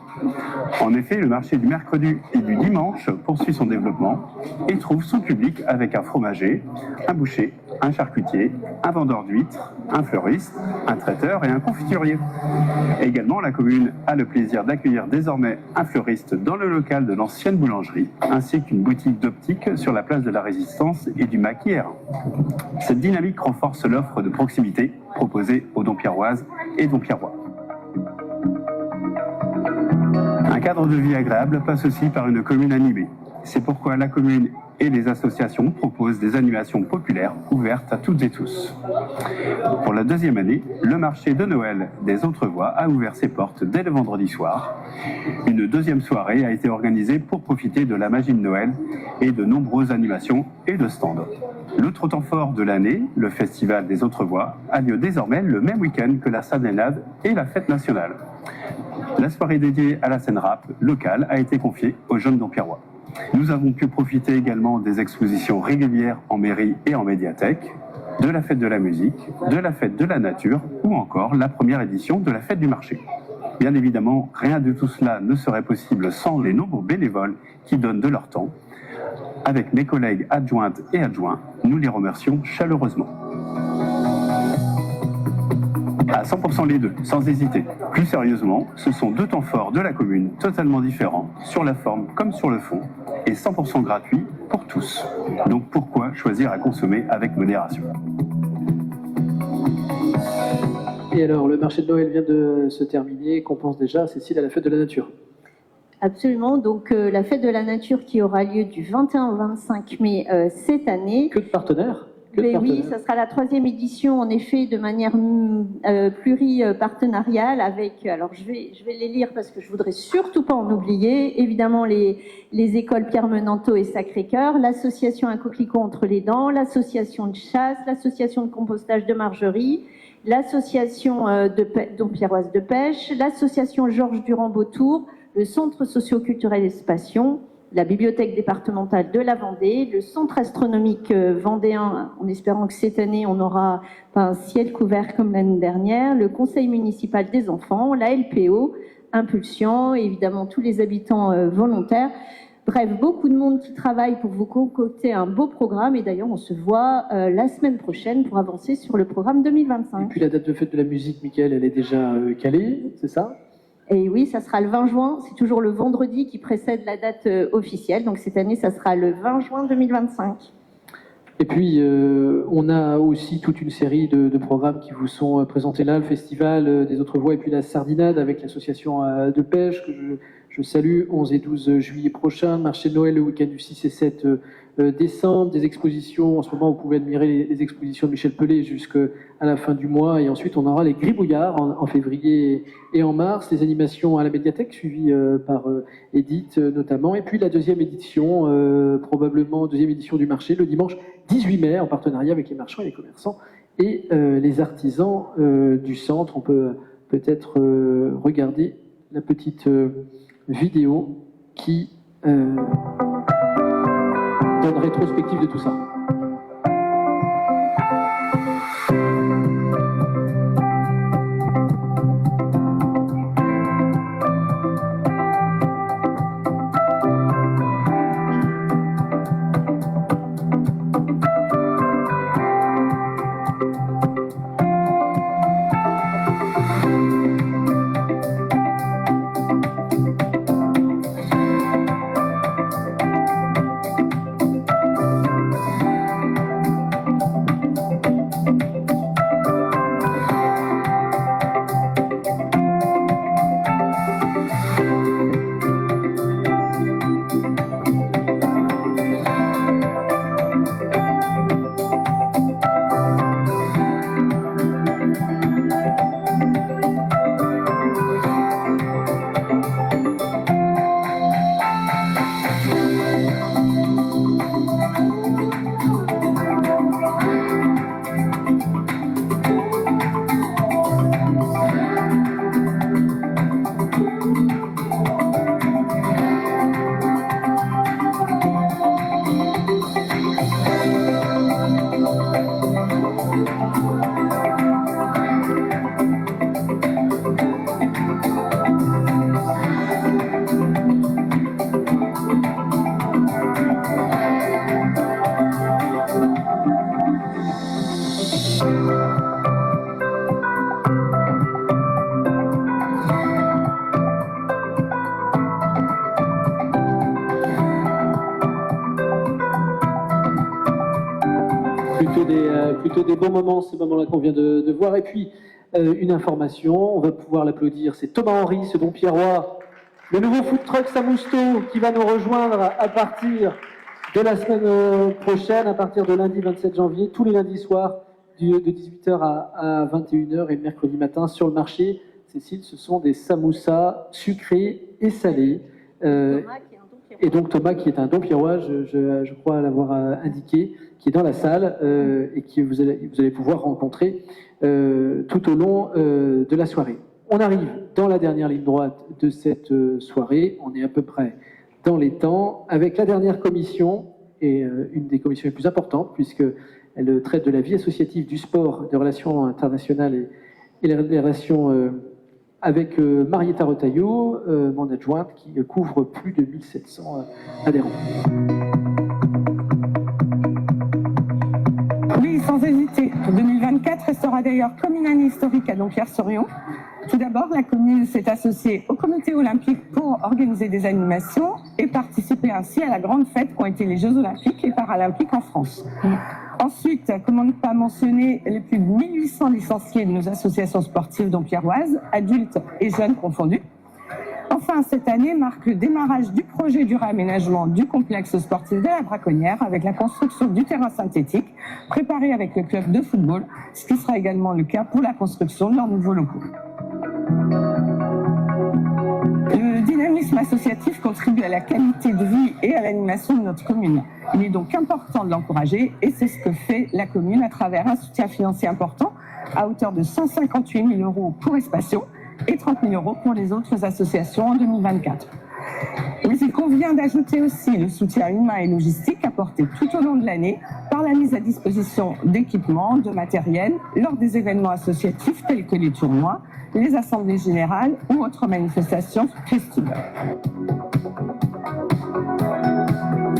En effet, le marché du mercredi et du dimanche poursuit son développement et trouve son public avec un fromager, un boucher, un charcutier, un vendeur d'huîtres, un fleuriste, un traiteur et un confiturier. Également, la commune a le plaisir d'accueillir désormais un fleuriste dans le local de l'ancienne boulangerie, ainsi qu'une boutique d'optique sur la place de la Résistance et du Maquis R1. Cette dynamique renforce l'offre de proximité proposée aux Dompierroises et Dompierrois. Un cadre de vie agréable passe aussi par une commune animée. C'est pourquoi la commune et les associations proposent des animations populaires ouvertes à toutes et tous. Pour la deuxième année, le marché de Noël des Autrevoix a ouvert ses portes dès le vendredi soir. Une deuxième soirée a été organisée pour profiter de la magie de Noël et de nombreuses animations et de stands. L'autre temps fort de l'année, le Festival des Autrevoix, a lieu désormais le même week-end que la Sardinade et la fête nationale. La soirée dédiée à la scène rap locale a été confiée aux jeunes Dompierrois. Nous avons pu profiter également des expositions régulières en mairie et en médiathèque, de la fête de la musique, de la fête de la nature ou encore la première édition de la fête du marché. Bien évidemment, rien de tout cela ne serait possible sans les nombreux bénévoles qui donnent de leur temps. Avec mes collègues adjointes et adjoints, nous les remercions chaleureusement. À 100% les deux, sans hésiter. Plus sérieusement, ce sont deux temps forts de la commune totalement différents, sur la forme comme sur le fond, et 100% gratuits pour tous. Donc pourquoi choisir à consommer avec modération ? Et alors, le marché de Noël vient de se terminer. Qu'on pense déjà, Cécile, à la fête de la nature? Absolument. Donc, la fête de la nature qui aura lieu du 21 au 25 mai cette année. Que de partenaires? Mais oui, ça sera la 3e édition, en effet, de manière pluripartenariale avec, alors je vais les lire parce que je voudrais surtout pas en oublier, évidemment les écoles Pierre Menanteau et Sacré-Cœur, l'association Un Coquelicot entre les dents, l'association de chasse, l'association de compostage de Margerie, l'association Dompierroise de pêche, l'association Georges Durand-Beautour, le centre socio-culturel Espacion, la bibliothèque départementale de la Vendée, le centre astronomique vendéen, en espérant que cette année on aura pas un ciel couvert comme l'année dernière, le conseil municipal des enfants, la LPO, Impulsion, et évidemment tous les habitants volontaires. Bref, beaucoup de monde qui travaille pour vous concocter un beau programme, et d'ailleurs on se voit la semaine prochaine pour avancer sur le programme 2025. Et puis la date de fête de la musique, Mickaël, elle est déjà calée, c'est ça ? Et oui, ça sera le 20 juin, c'est toujours le vendredi qui précède la date officielle, donc cette année, ça sera le 20 juin 2025. Et puis, on a aussi toute une série de programmes qui vous sont présentés là, le Festival des Autrevoix et puis la Sardinade avec l'association de pêche que je salue, 11 et 12 juillet prochain, marché de Noël le week-end du 6 et 7 décembre, des expositions, en ce moment vous pouvez admirer les expositions de Michel Pelé jusqu'à la fin du mois, et ensuite on aura les Gribouillards en février et en mars, les animations à la médiathèque suivies par Edith notamment, et puis la deuxième édition, probablement deuxième édition du marché, le dimanche 18 mai, en partenariat avec les marchands et les commerçants et les artisans du centre. On peut peut-être regarder la petite vidéo qui donne rétrospective de tout ça. plutôt des bons moments, ces moments-là qu'on vient de voir. Et puis, une information, on va pouvoir l'applaudir, c'est Thomas Henry, ce Dompierrois, le nouveau food truck Samousto, qui va nous rejoindre à partir de la semaine prochaine, à partir de lundi 27 janvier, tous les lundis soirs, de 18h à 21h et le mercredi matin sur le marché. Cécile, ce sont des samoussas sucrés et salés. Et donc Thomas, qui est un Dompierrois, je crois l'avoir indiqué, qui est dans la salle et que vous allez pouvoir rencontrer tout au long de la soirée. On arrive dans la dernière ligne droite de cette soirée. On est à peu près dans les temps avec la dernière commission, et une des commissions les plus importantes, puisqu'elle traite de la vie associative, du sport, des relations internationales et les relations avec Marietta Retailleau, mon adjointe, qui couvre plus de 1700 adhérents. Oui, sans hésiter. 2024 restera d'ailleurs comme une année historique à Dompierre-sur-Yon. Tout d'abord, la commune s'est associée au comité olympique pour organiser des animations et participer ainsi à la grande fête qu'ont été les Jeux olympiques et paralympiques en France. Ensuite, comment ne pas mentionner les plus de 1800 licenciés de nos associations sportives dompierroises, adultes et jeunes confondus. Enfin, cette année marque le démarrage du projet du réaménagement du complexe sportif de la Braconnière avec la construction du terrain synthétique préparé avec le club de football, ce qui sera également le cas pour la construction de leurs nouveaux locaux. Le dynamisme associatif contribue à la qualité de vie et à l'animation de notre commune. Il est donc important de l'encourager et c'est ce que fait la commune à travers un soutien financier important à hauteur de 158 000 € pour Espatio et 30 000 € pour les autres associations en 2024. Mais il convient d'ajouter aussi le soutien humain et logistique apporté tout au long de l'année par la mise à disposition d'équipements, de matériel lors des événements associatifs tels que les tournois, les assemblées générales ou autres manifestations festives.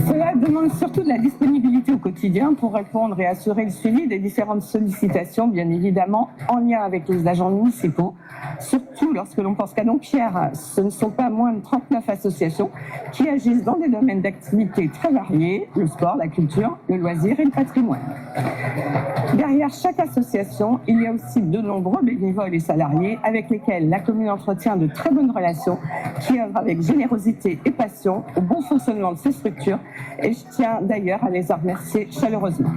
Cela demande surtout de la disponibilité au quotidien pour répondre et assurer le suivi des différentes sollicitations, bien évidemment en lien avec les agents municipaux, surtout lorsque l'on pense qu'à Dompierre, ce ne sont pas moins de 39 associations qui agissent dans des domaines d'activité très variés, le sport, la culture, le loisir et le patrimoine. Derrière chaque association, il y a aussi de nombreux bénévoles et salariés avec lesquels la commune entretient de très bonnes relations, qui œuvrent avec générosité et passion au bon fonctionnement de ces structures, et je tiens d'ailleurs à les en remercier chaleureusement.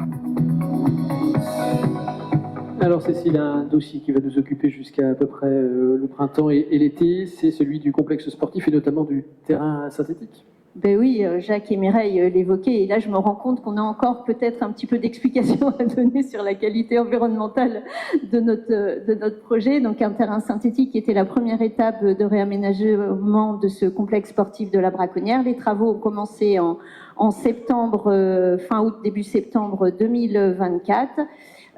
Alors Cécile, un dossier qui va nous occuper jusqu'à à peu près le printemps et l'été, c'est celui du complexe sportif et notamment du terrain synthétique. Ben oui, Jacques et Mireille l'évoquaient, et là je me rends compte qu'on a encore peut-être un petit peu d'explications à donner sur la qualité environnementale de notre projet. Donc un terrain synthétique qui était la première étape de réaménagement de ce complexe sportif de la Braconnière. Les travaux ont commencé en septembre, fin août, début septembre 2024.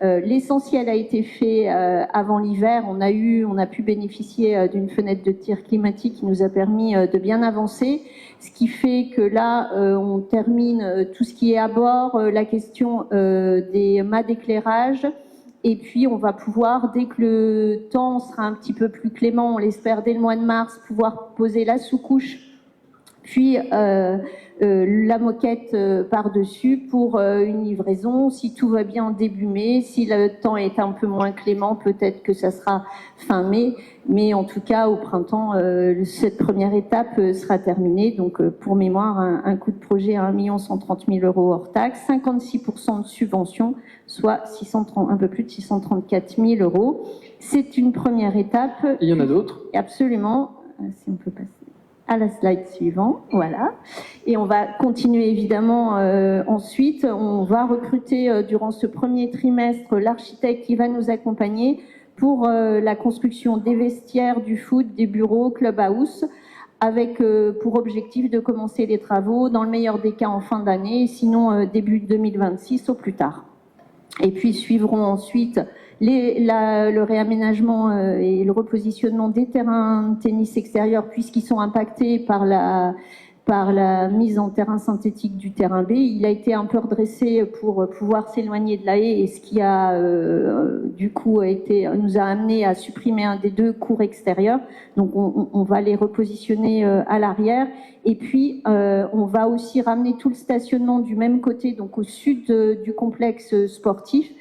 L'essentiel a été fait avant l'hiver. On a pu bénéficier d'une fenêtre de tir climatique qui nous a permis de bien avancer, ce qui fait que là, on termine tout ce qui est à bord, la question des mâts d'éclairage, et puis on va pouvoir, dès que le temps sera un petit peu plus clément, on l'espère dès le mois de mars, pouvoir poser la sous-couche, puis la moquette par-dessus pour une livraison. Si tout va bien en début mai, si le temps est un peu moins clément, peut-être que ça sera fin mai, mais en tout cas au printemps, cette première étape sera terminée. Donc pour mémoire, un coût de projet à 1 130 000 € hors taxe, 56% de subvention, soit un peu plus de 634 000 €. C'est une première étape. Et il y en a d'autres? Absolument. Si on peut passer à la slide suivante, voilà. Et on va continuer évidemment ensuite. On va recruter durant ce premier trimestre l'architecte qui va nous accompagner pour la construction des vestiaires, du foot, des bureaux, clubhouse, avec pour objectif de commencer les travaux dans le meilleur des cas en fin d'année, sinon début 2026 au plus tard. Et puis suivront ensuite le réaménagement et le repositionnement des terrains de tennis extérieurs, puisqu'ils sont impactés par par la mise en terrain synthétique du terrain B. Il a été un peu redressé pour pouvoir s'éloigner de la haie, et ce qui a du coup nous a amené à supprimer un des 2 cours extérieurs. Donc on va les repositionner à l'arrière. Et puis on va aussi ramener tout le stationnement du même côté, donc au sud du complexe sportif.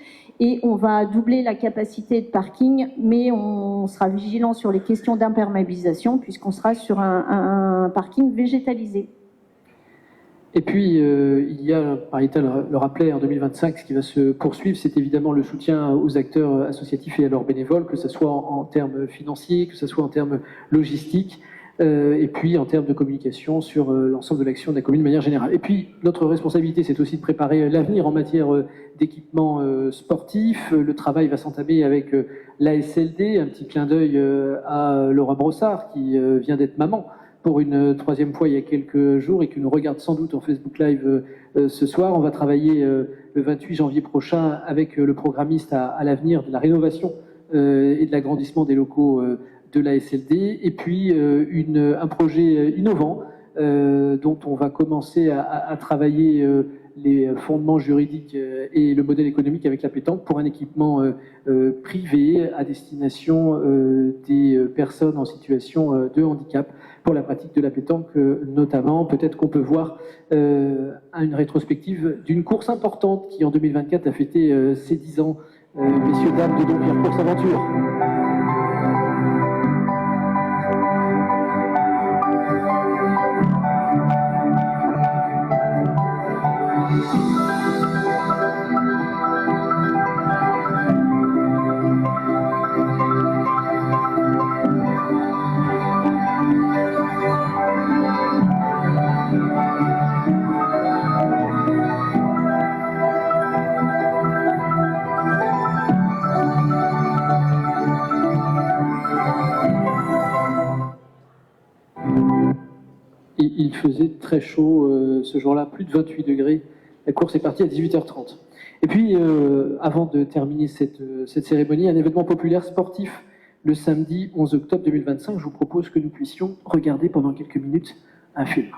Et on va doubler la capacité de parking, mais on sera vigilant sur les questions d'imperméabilisation puisqu'on sera sur un parking végétalisé. Et puis, il y a, Marita le rappelait, en 2025, ce qui va se poursuivre, c'est évidemment le soutien aux acteurs associatifs et à leurs bénévoles, que ce soit en termes financiers, que ce soit en termes logistiques, et puis en termes de communication sur l'ensemble de l'action de la commune de manière générale. Et puis, notre responsabilité, c'est aussi de préparer l'avenir en matière d'équipement sportif. Le travail va s'entamer avec l'ASLD, un petit clin d'œil à Laura Brossard, qui vient d'être maman pour une 3e fois il y a quelques jours et qui nous regarde sans doute en Facebook Live ce soir. On va travailler le 28 janvier prochain avec le programmiste à l'avenir de la rénovation et de l'agrandissement des locaux de la SLD, et puis un projet innovant dont on va commencer à travailler les fondements juridiques et le modèle économique avec la pétanque pour un équipement privé à destination des personnes en situation de handicap pour la pratique de la pétanque notamment. Peut-être qu'on peut voir une rétrospective d'une course importante qui en 2024 a fêté ses 10 ans, messieurs, dames de Dompierre Course Aventure. Il faisait très chaud ce jour-là, plus de 28 degrés. La course est partie à 18h30. Et puis, avant de terminer cette cérémonie, un événement populaire sportif le samedi 11 octobre 2025. Je vous propose que nous puissions regarder pendant quelques minutes un film.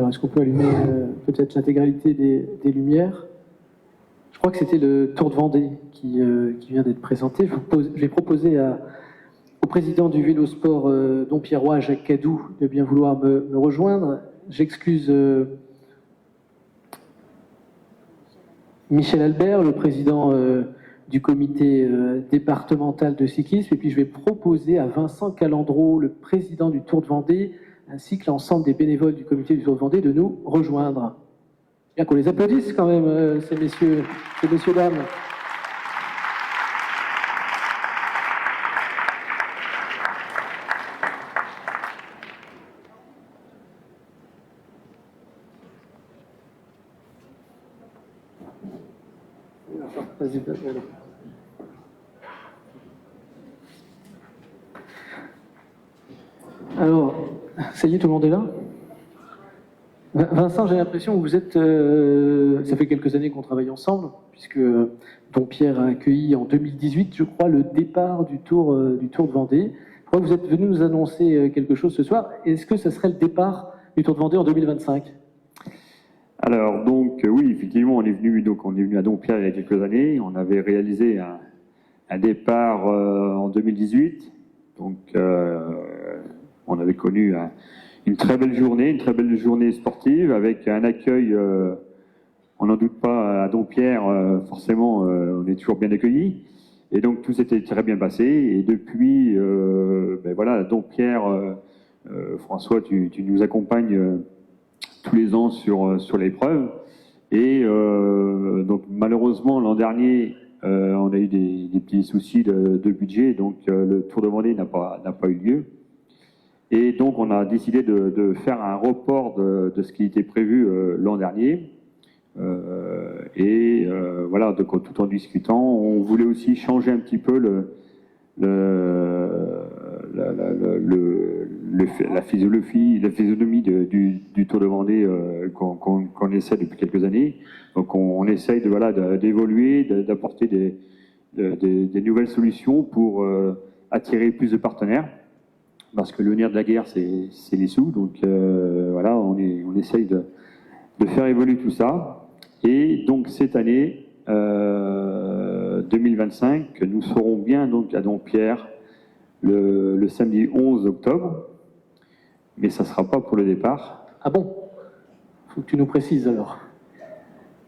Alors, est-ce qu'on peut allumer peut-être l'intégralité des lumières? Je crois que c'était le Tour de Vendée qui vient d'être présenté. Je vais proposer au président du Vélosport Dompierrois, Jacques Cadou, de bien vouloir me rejoindre. J'excuse Michel Albert, le président du comité départemental de cyclisme, et puis je vais proposer à Vincent Calandreau, le président du Tour de Vendée, ainsi que l'ensemble des bénévoles du comité du Tour de Vendée, de nous rejoindre. Bien qu'on les applaudisse quand même, ces messieurs, dames. Vas-y, vas-y. Alors, ça y est, tout le monde est là? Vincent, j'ai l'impression que vous êtes... ça fait quelques années qu'on travaille ensemble, puisque Dompierre a accueilli en 2018, je crois, le départ du Tour de Vendée. Je crois que vous êtes venu nous annoncer quelque chose ce soir. Est-ce que ça serait le départ du Tour de Vendée en 2025? Alors, donc, oui, effectivement, on est venu à Dompierre il y a quelques années. On avait réalisé un départ en 2018. Donc, on avait connu une très belle journée sportive avec un accueil, on n'en doute pas, à Dompierre, forcément, on est toujours bien accueillis. Et donc, tout s'était très bien passé. Et depuis, ben voilà, Dompierre, François, tu nous accompagnes tous les ans sur l'épreuve. Et donc, malheureusement, l'an dernier, on a eu des petits soucis de budget. Donc, le Tour de Vendée n'a pas eu lieu. Et donc, on a décidé de faire un report de ce qui était prévu l'an dernier. Voilà, donc, tout en discutant, on voulait aussi changer un petit peu la physionomie du Tour de Vendée qu'on essaie depuis quelques années. Donc, on essaye d'évoluer, d'apporter des nouvelles solutions pour attirer plus de partenaires. Parce que le nerf de la guerre, c'est les sous. Donc voilà, on essaye de faire évoluer tout ça. Et donc cette année, 2025, nous serons bien donc à Dompierre le samedi 11 octobre. Mais ça ne sera pas pour le départ. Ah bon? Il faut que tu nous précises alors.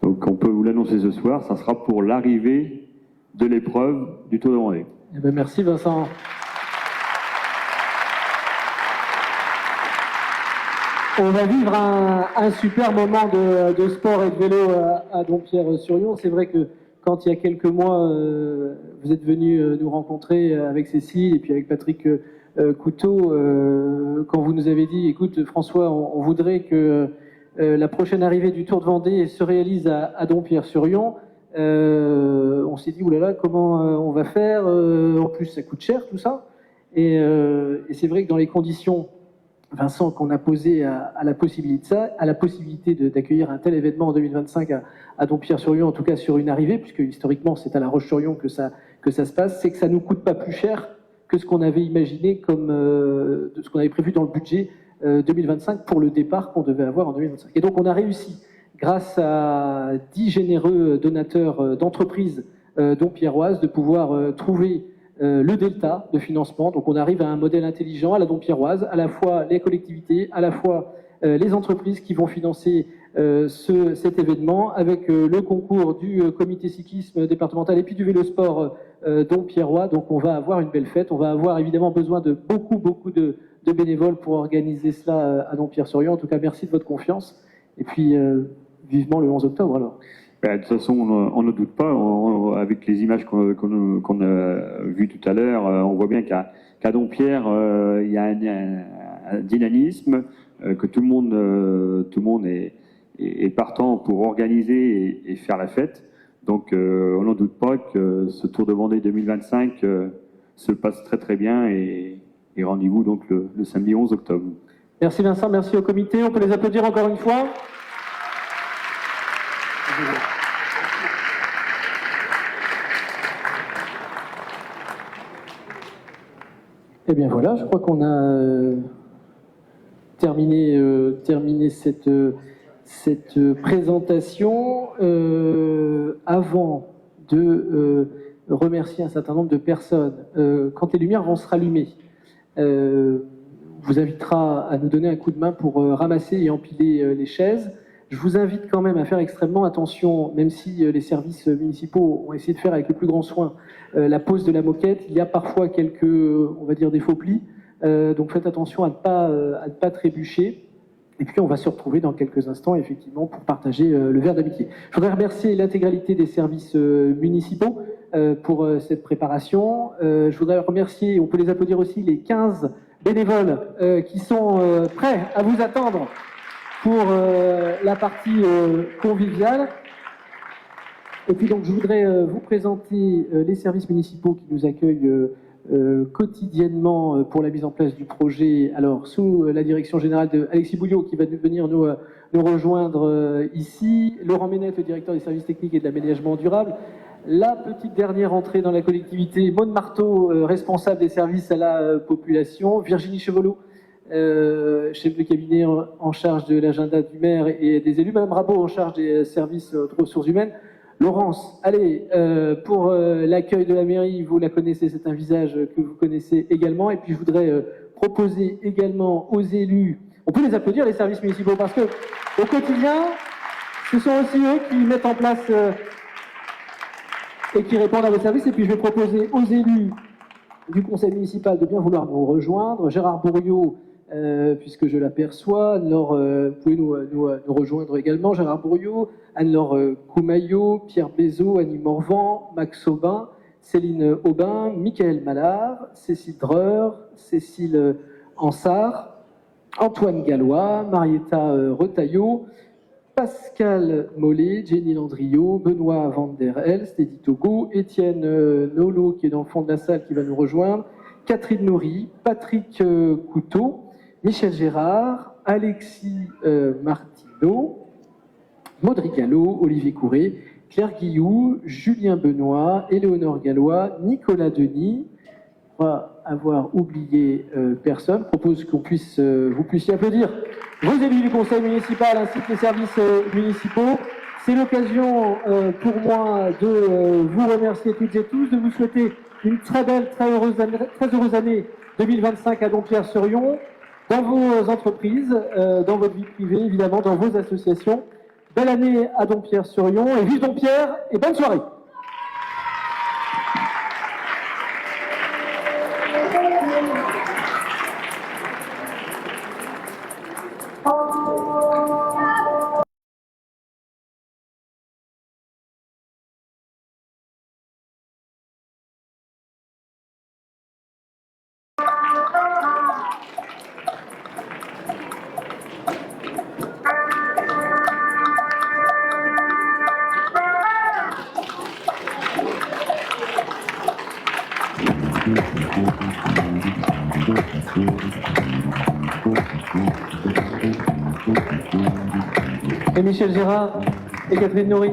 Donc on peut vous l'annoncer ce soir, ça sera pour l'arrivée de l'épreuve du Tour de Vendée. Eh bien, merci Vincent. On va vivre un super moment de sport et de vélo à Dompierre-sur-Yonne. C'est vrai que quand il y a quelques mois, vous êtes venu nous rencontrer avec Cécile et puis avec Patrick Couteau, quand vous nous avez dit, écoute François, on voudrait que la prochaine arrivée du Tour de Vendée se réalise à Dompierre-sur-Yonne, on s'est dit, oulala, comment on va faire? En plus, ça coûte cher tout ça. Et c'est vrai que dans les conditions, Vincent, qu'on a posé à la possibilité d'accueillir un tel événement en 2025 à Dompierre-sur-Yonne, en tout cas sur une arrivée, puisque historiquement c'est à La Roche-sur-Yon que ça se passe, c'est que ça ne nous coûte pas plus cher que ce qu'on avait imaginé de ce qu'on avait prévu dans le budget 2025 pour le départ qu'on devait avoir en 2025. Et donc on a réussi, grâce à 10 généreux donateurs d'entreprises dompierroises, de pouvoir trouver le delta de financement. Donc on arrive à un modèle intelligent à la dompierroise, à la fois les collectivités, à la fois les entreprises qui vont financer cet événement, avec le concours du comité cyclisme départemental et puis du vélosport dompierrois. Donc on va avoir une belle fête. On va avoir évidemment besoin de beaucoup de bénévoles pour organiser cela à Dompierre-sur-Yonne. En tout cas, merci de votre confiance. Et puis, vivement le 11 octobre alors. De toute façon, on ne doute pas, avec les images qu'on a vues tout à l'heure, on voit bien qu'à Dompierre, il y a un dynamisme, que tout le monde est partant pour organiser et faire la fête. Donc, on n'en doute pas que ce Tour de Vendée 2025 se passe très très bien et rendez-vous donc le samedi 11 octobre. Merci Vincent, merci au comité. On peut les applaudir encore une fois. Eh bien voilà, je crois qu'on a terminer cette présentation. Avant de remercier un certain nombre de personnes, quand les lumières vont se rallumer, vous invitera à nous donner un coup de main pour ramasser et empiler les chaises. Je vous invite quand même à faire extrêmement attention, même si les services municipaux ont essayé de faire avec le plus grand soin la pose de la moquette. Il y a parfois quelques, on va dire, des faux plis. Donc faites attention à ne pas trébucher. Et puis on va se retrouver dans quelques instants, effectivement, pour partager le verre d'amitié. Je voudrais remercier l'intégralité des services municipaux pour cette préparation. Je voudrais remercier, on peut les applaudir aussi, les 15 bénévoles qui sont prêts à vous attendre pour la partie conviviale. Et puis donc je voudrais vous présenter les services municipaux qui nous accueillent quotidiennement pour la mise en place du projet, alors sous la direction générale de Alexis Bouillot qui va venir nous rejoindre ici, Laurent Ménette, le directeur des services techniques et de l'aménagement durable, la petite dernière entrée dans la collectivité, Maude Marteau, responsable des services à la population, Virginie Chevolot, chef de cabinet en charge de l'agenda du maire et des élus, Madame Rabot en charge des services de ressources humaines. Laurence, allez, pour l'accueil de la mairie, vous la connaissez, c'est un visage que vous connaissez également. Et puis je voudrais proposer également aux élus, on peut les applaudir, les services municipaux, parce que au quotidien, ce sont aussi eux qui mettent en place et qui répondent à vos services. Et puis je vais proposer aux élus du conseil municipal de bien vouloir nous rejoindre. Gérard Bourriot, puisque je l'aperçois, Anne-Laure, vous pouvez nous rejoindre également. Gérard Bourriot, Anne-Laure Coumaillot, Pierre Bézot, Annie Morvan, Max Aubin, Céline Aubin, Michael Mallard, Cécile Dreur, Cécile Ansart, Antoine Gallois, Marietta Retailleau, Pascal Mollet, Jenny Landriot, Benoît Van der Elst, Edith Togo, Étienne Nolo qui est dans le fond de la salle qui va nous rejoindre, Catherine Noury, Patrick Couteau, Michel Gérard, Alexis Martineau, Maud Gallo, Olivier Courret, Claire Guilloux, Julien Benoît, Éléonore Gallois, Nicolas Denis. On va avoir oublié personne. Je propose qu'on puisse, vous puissiez applaudir vos élus du conseil municipal ainsi que les services municipaux. C'est l'occasion pour moi de vous remercier toutes et tous, de vous souhaiter une très belle, très heureuse année 2025 à Dompierre-sur-Yon, dans vos entreprises, dans votre vie privée, évidemment, dans vos associations. Belle année à Dompierre-sur-Yon et vive Dompierre et bonne soirée. Et Michel Gérard et Catherine Noury.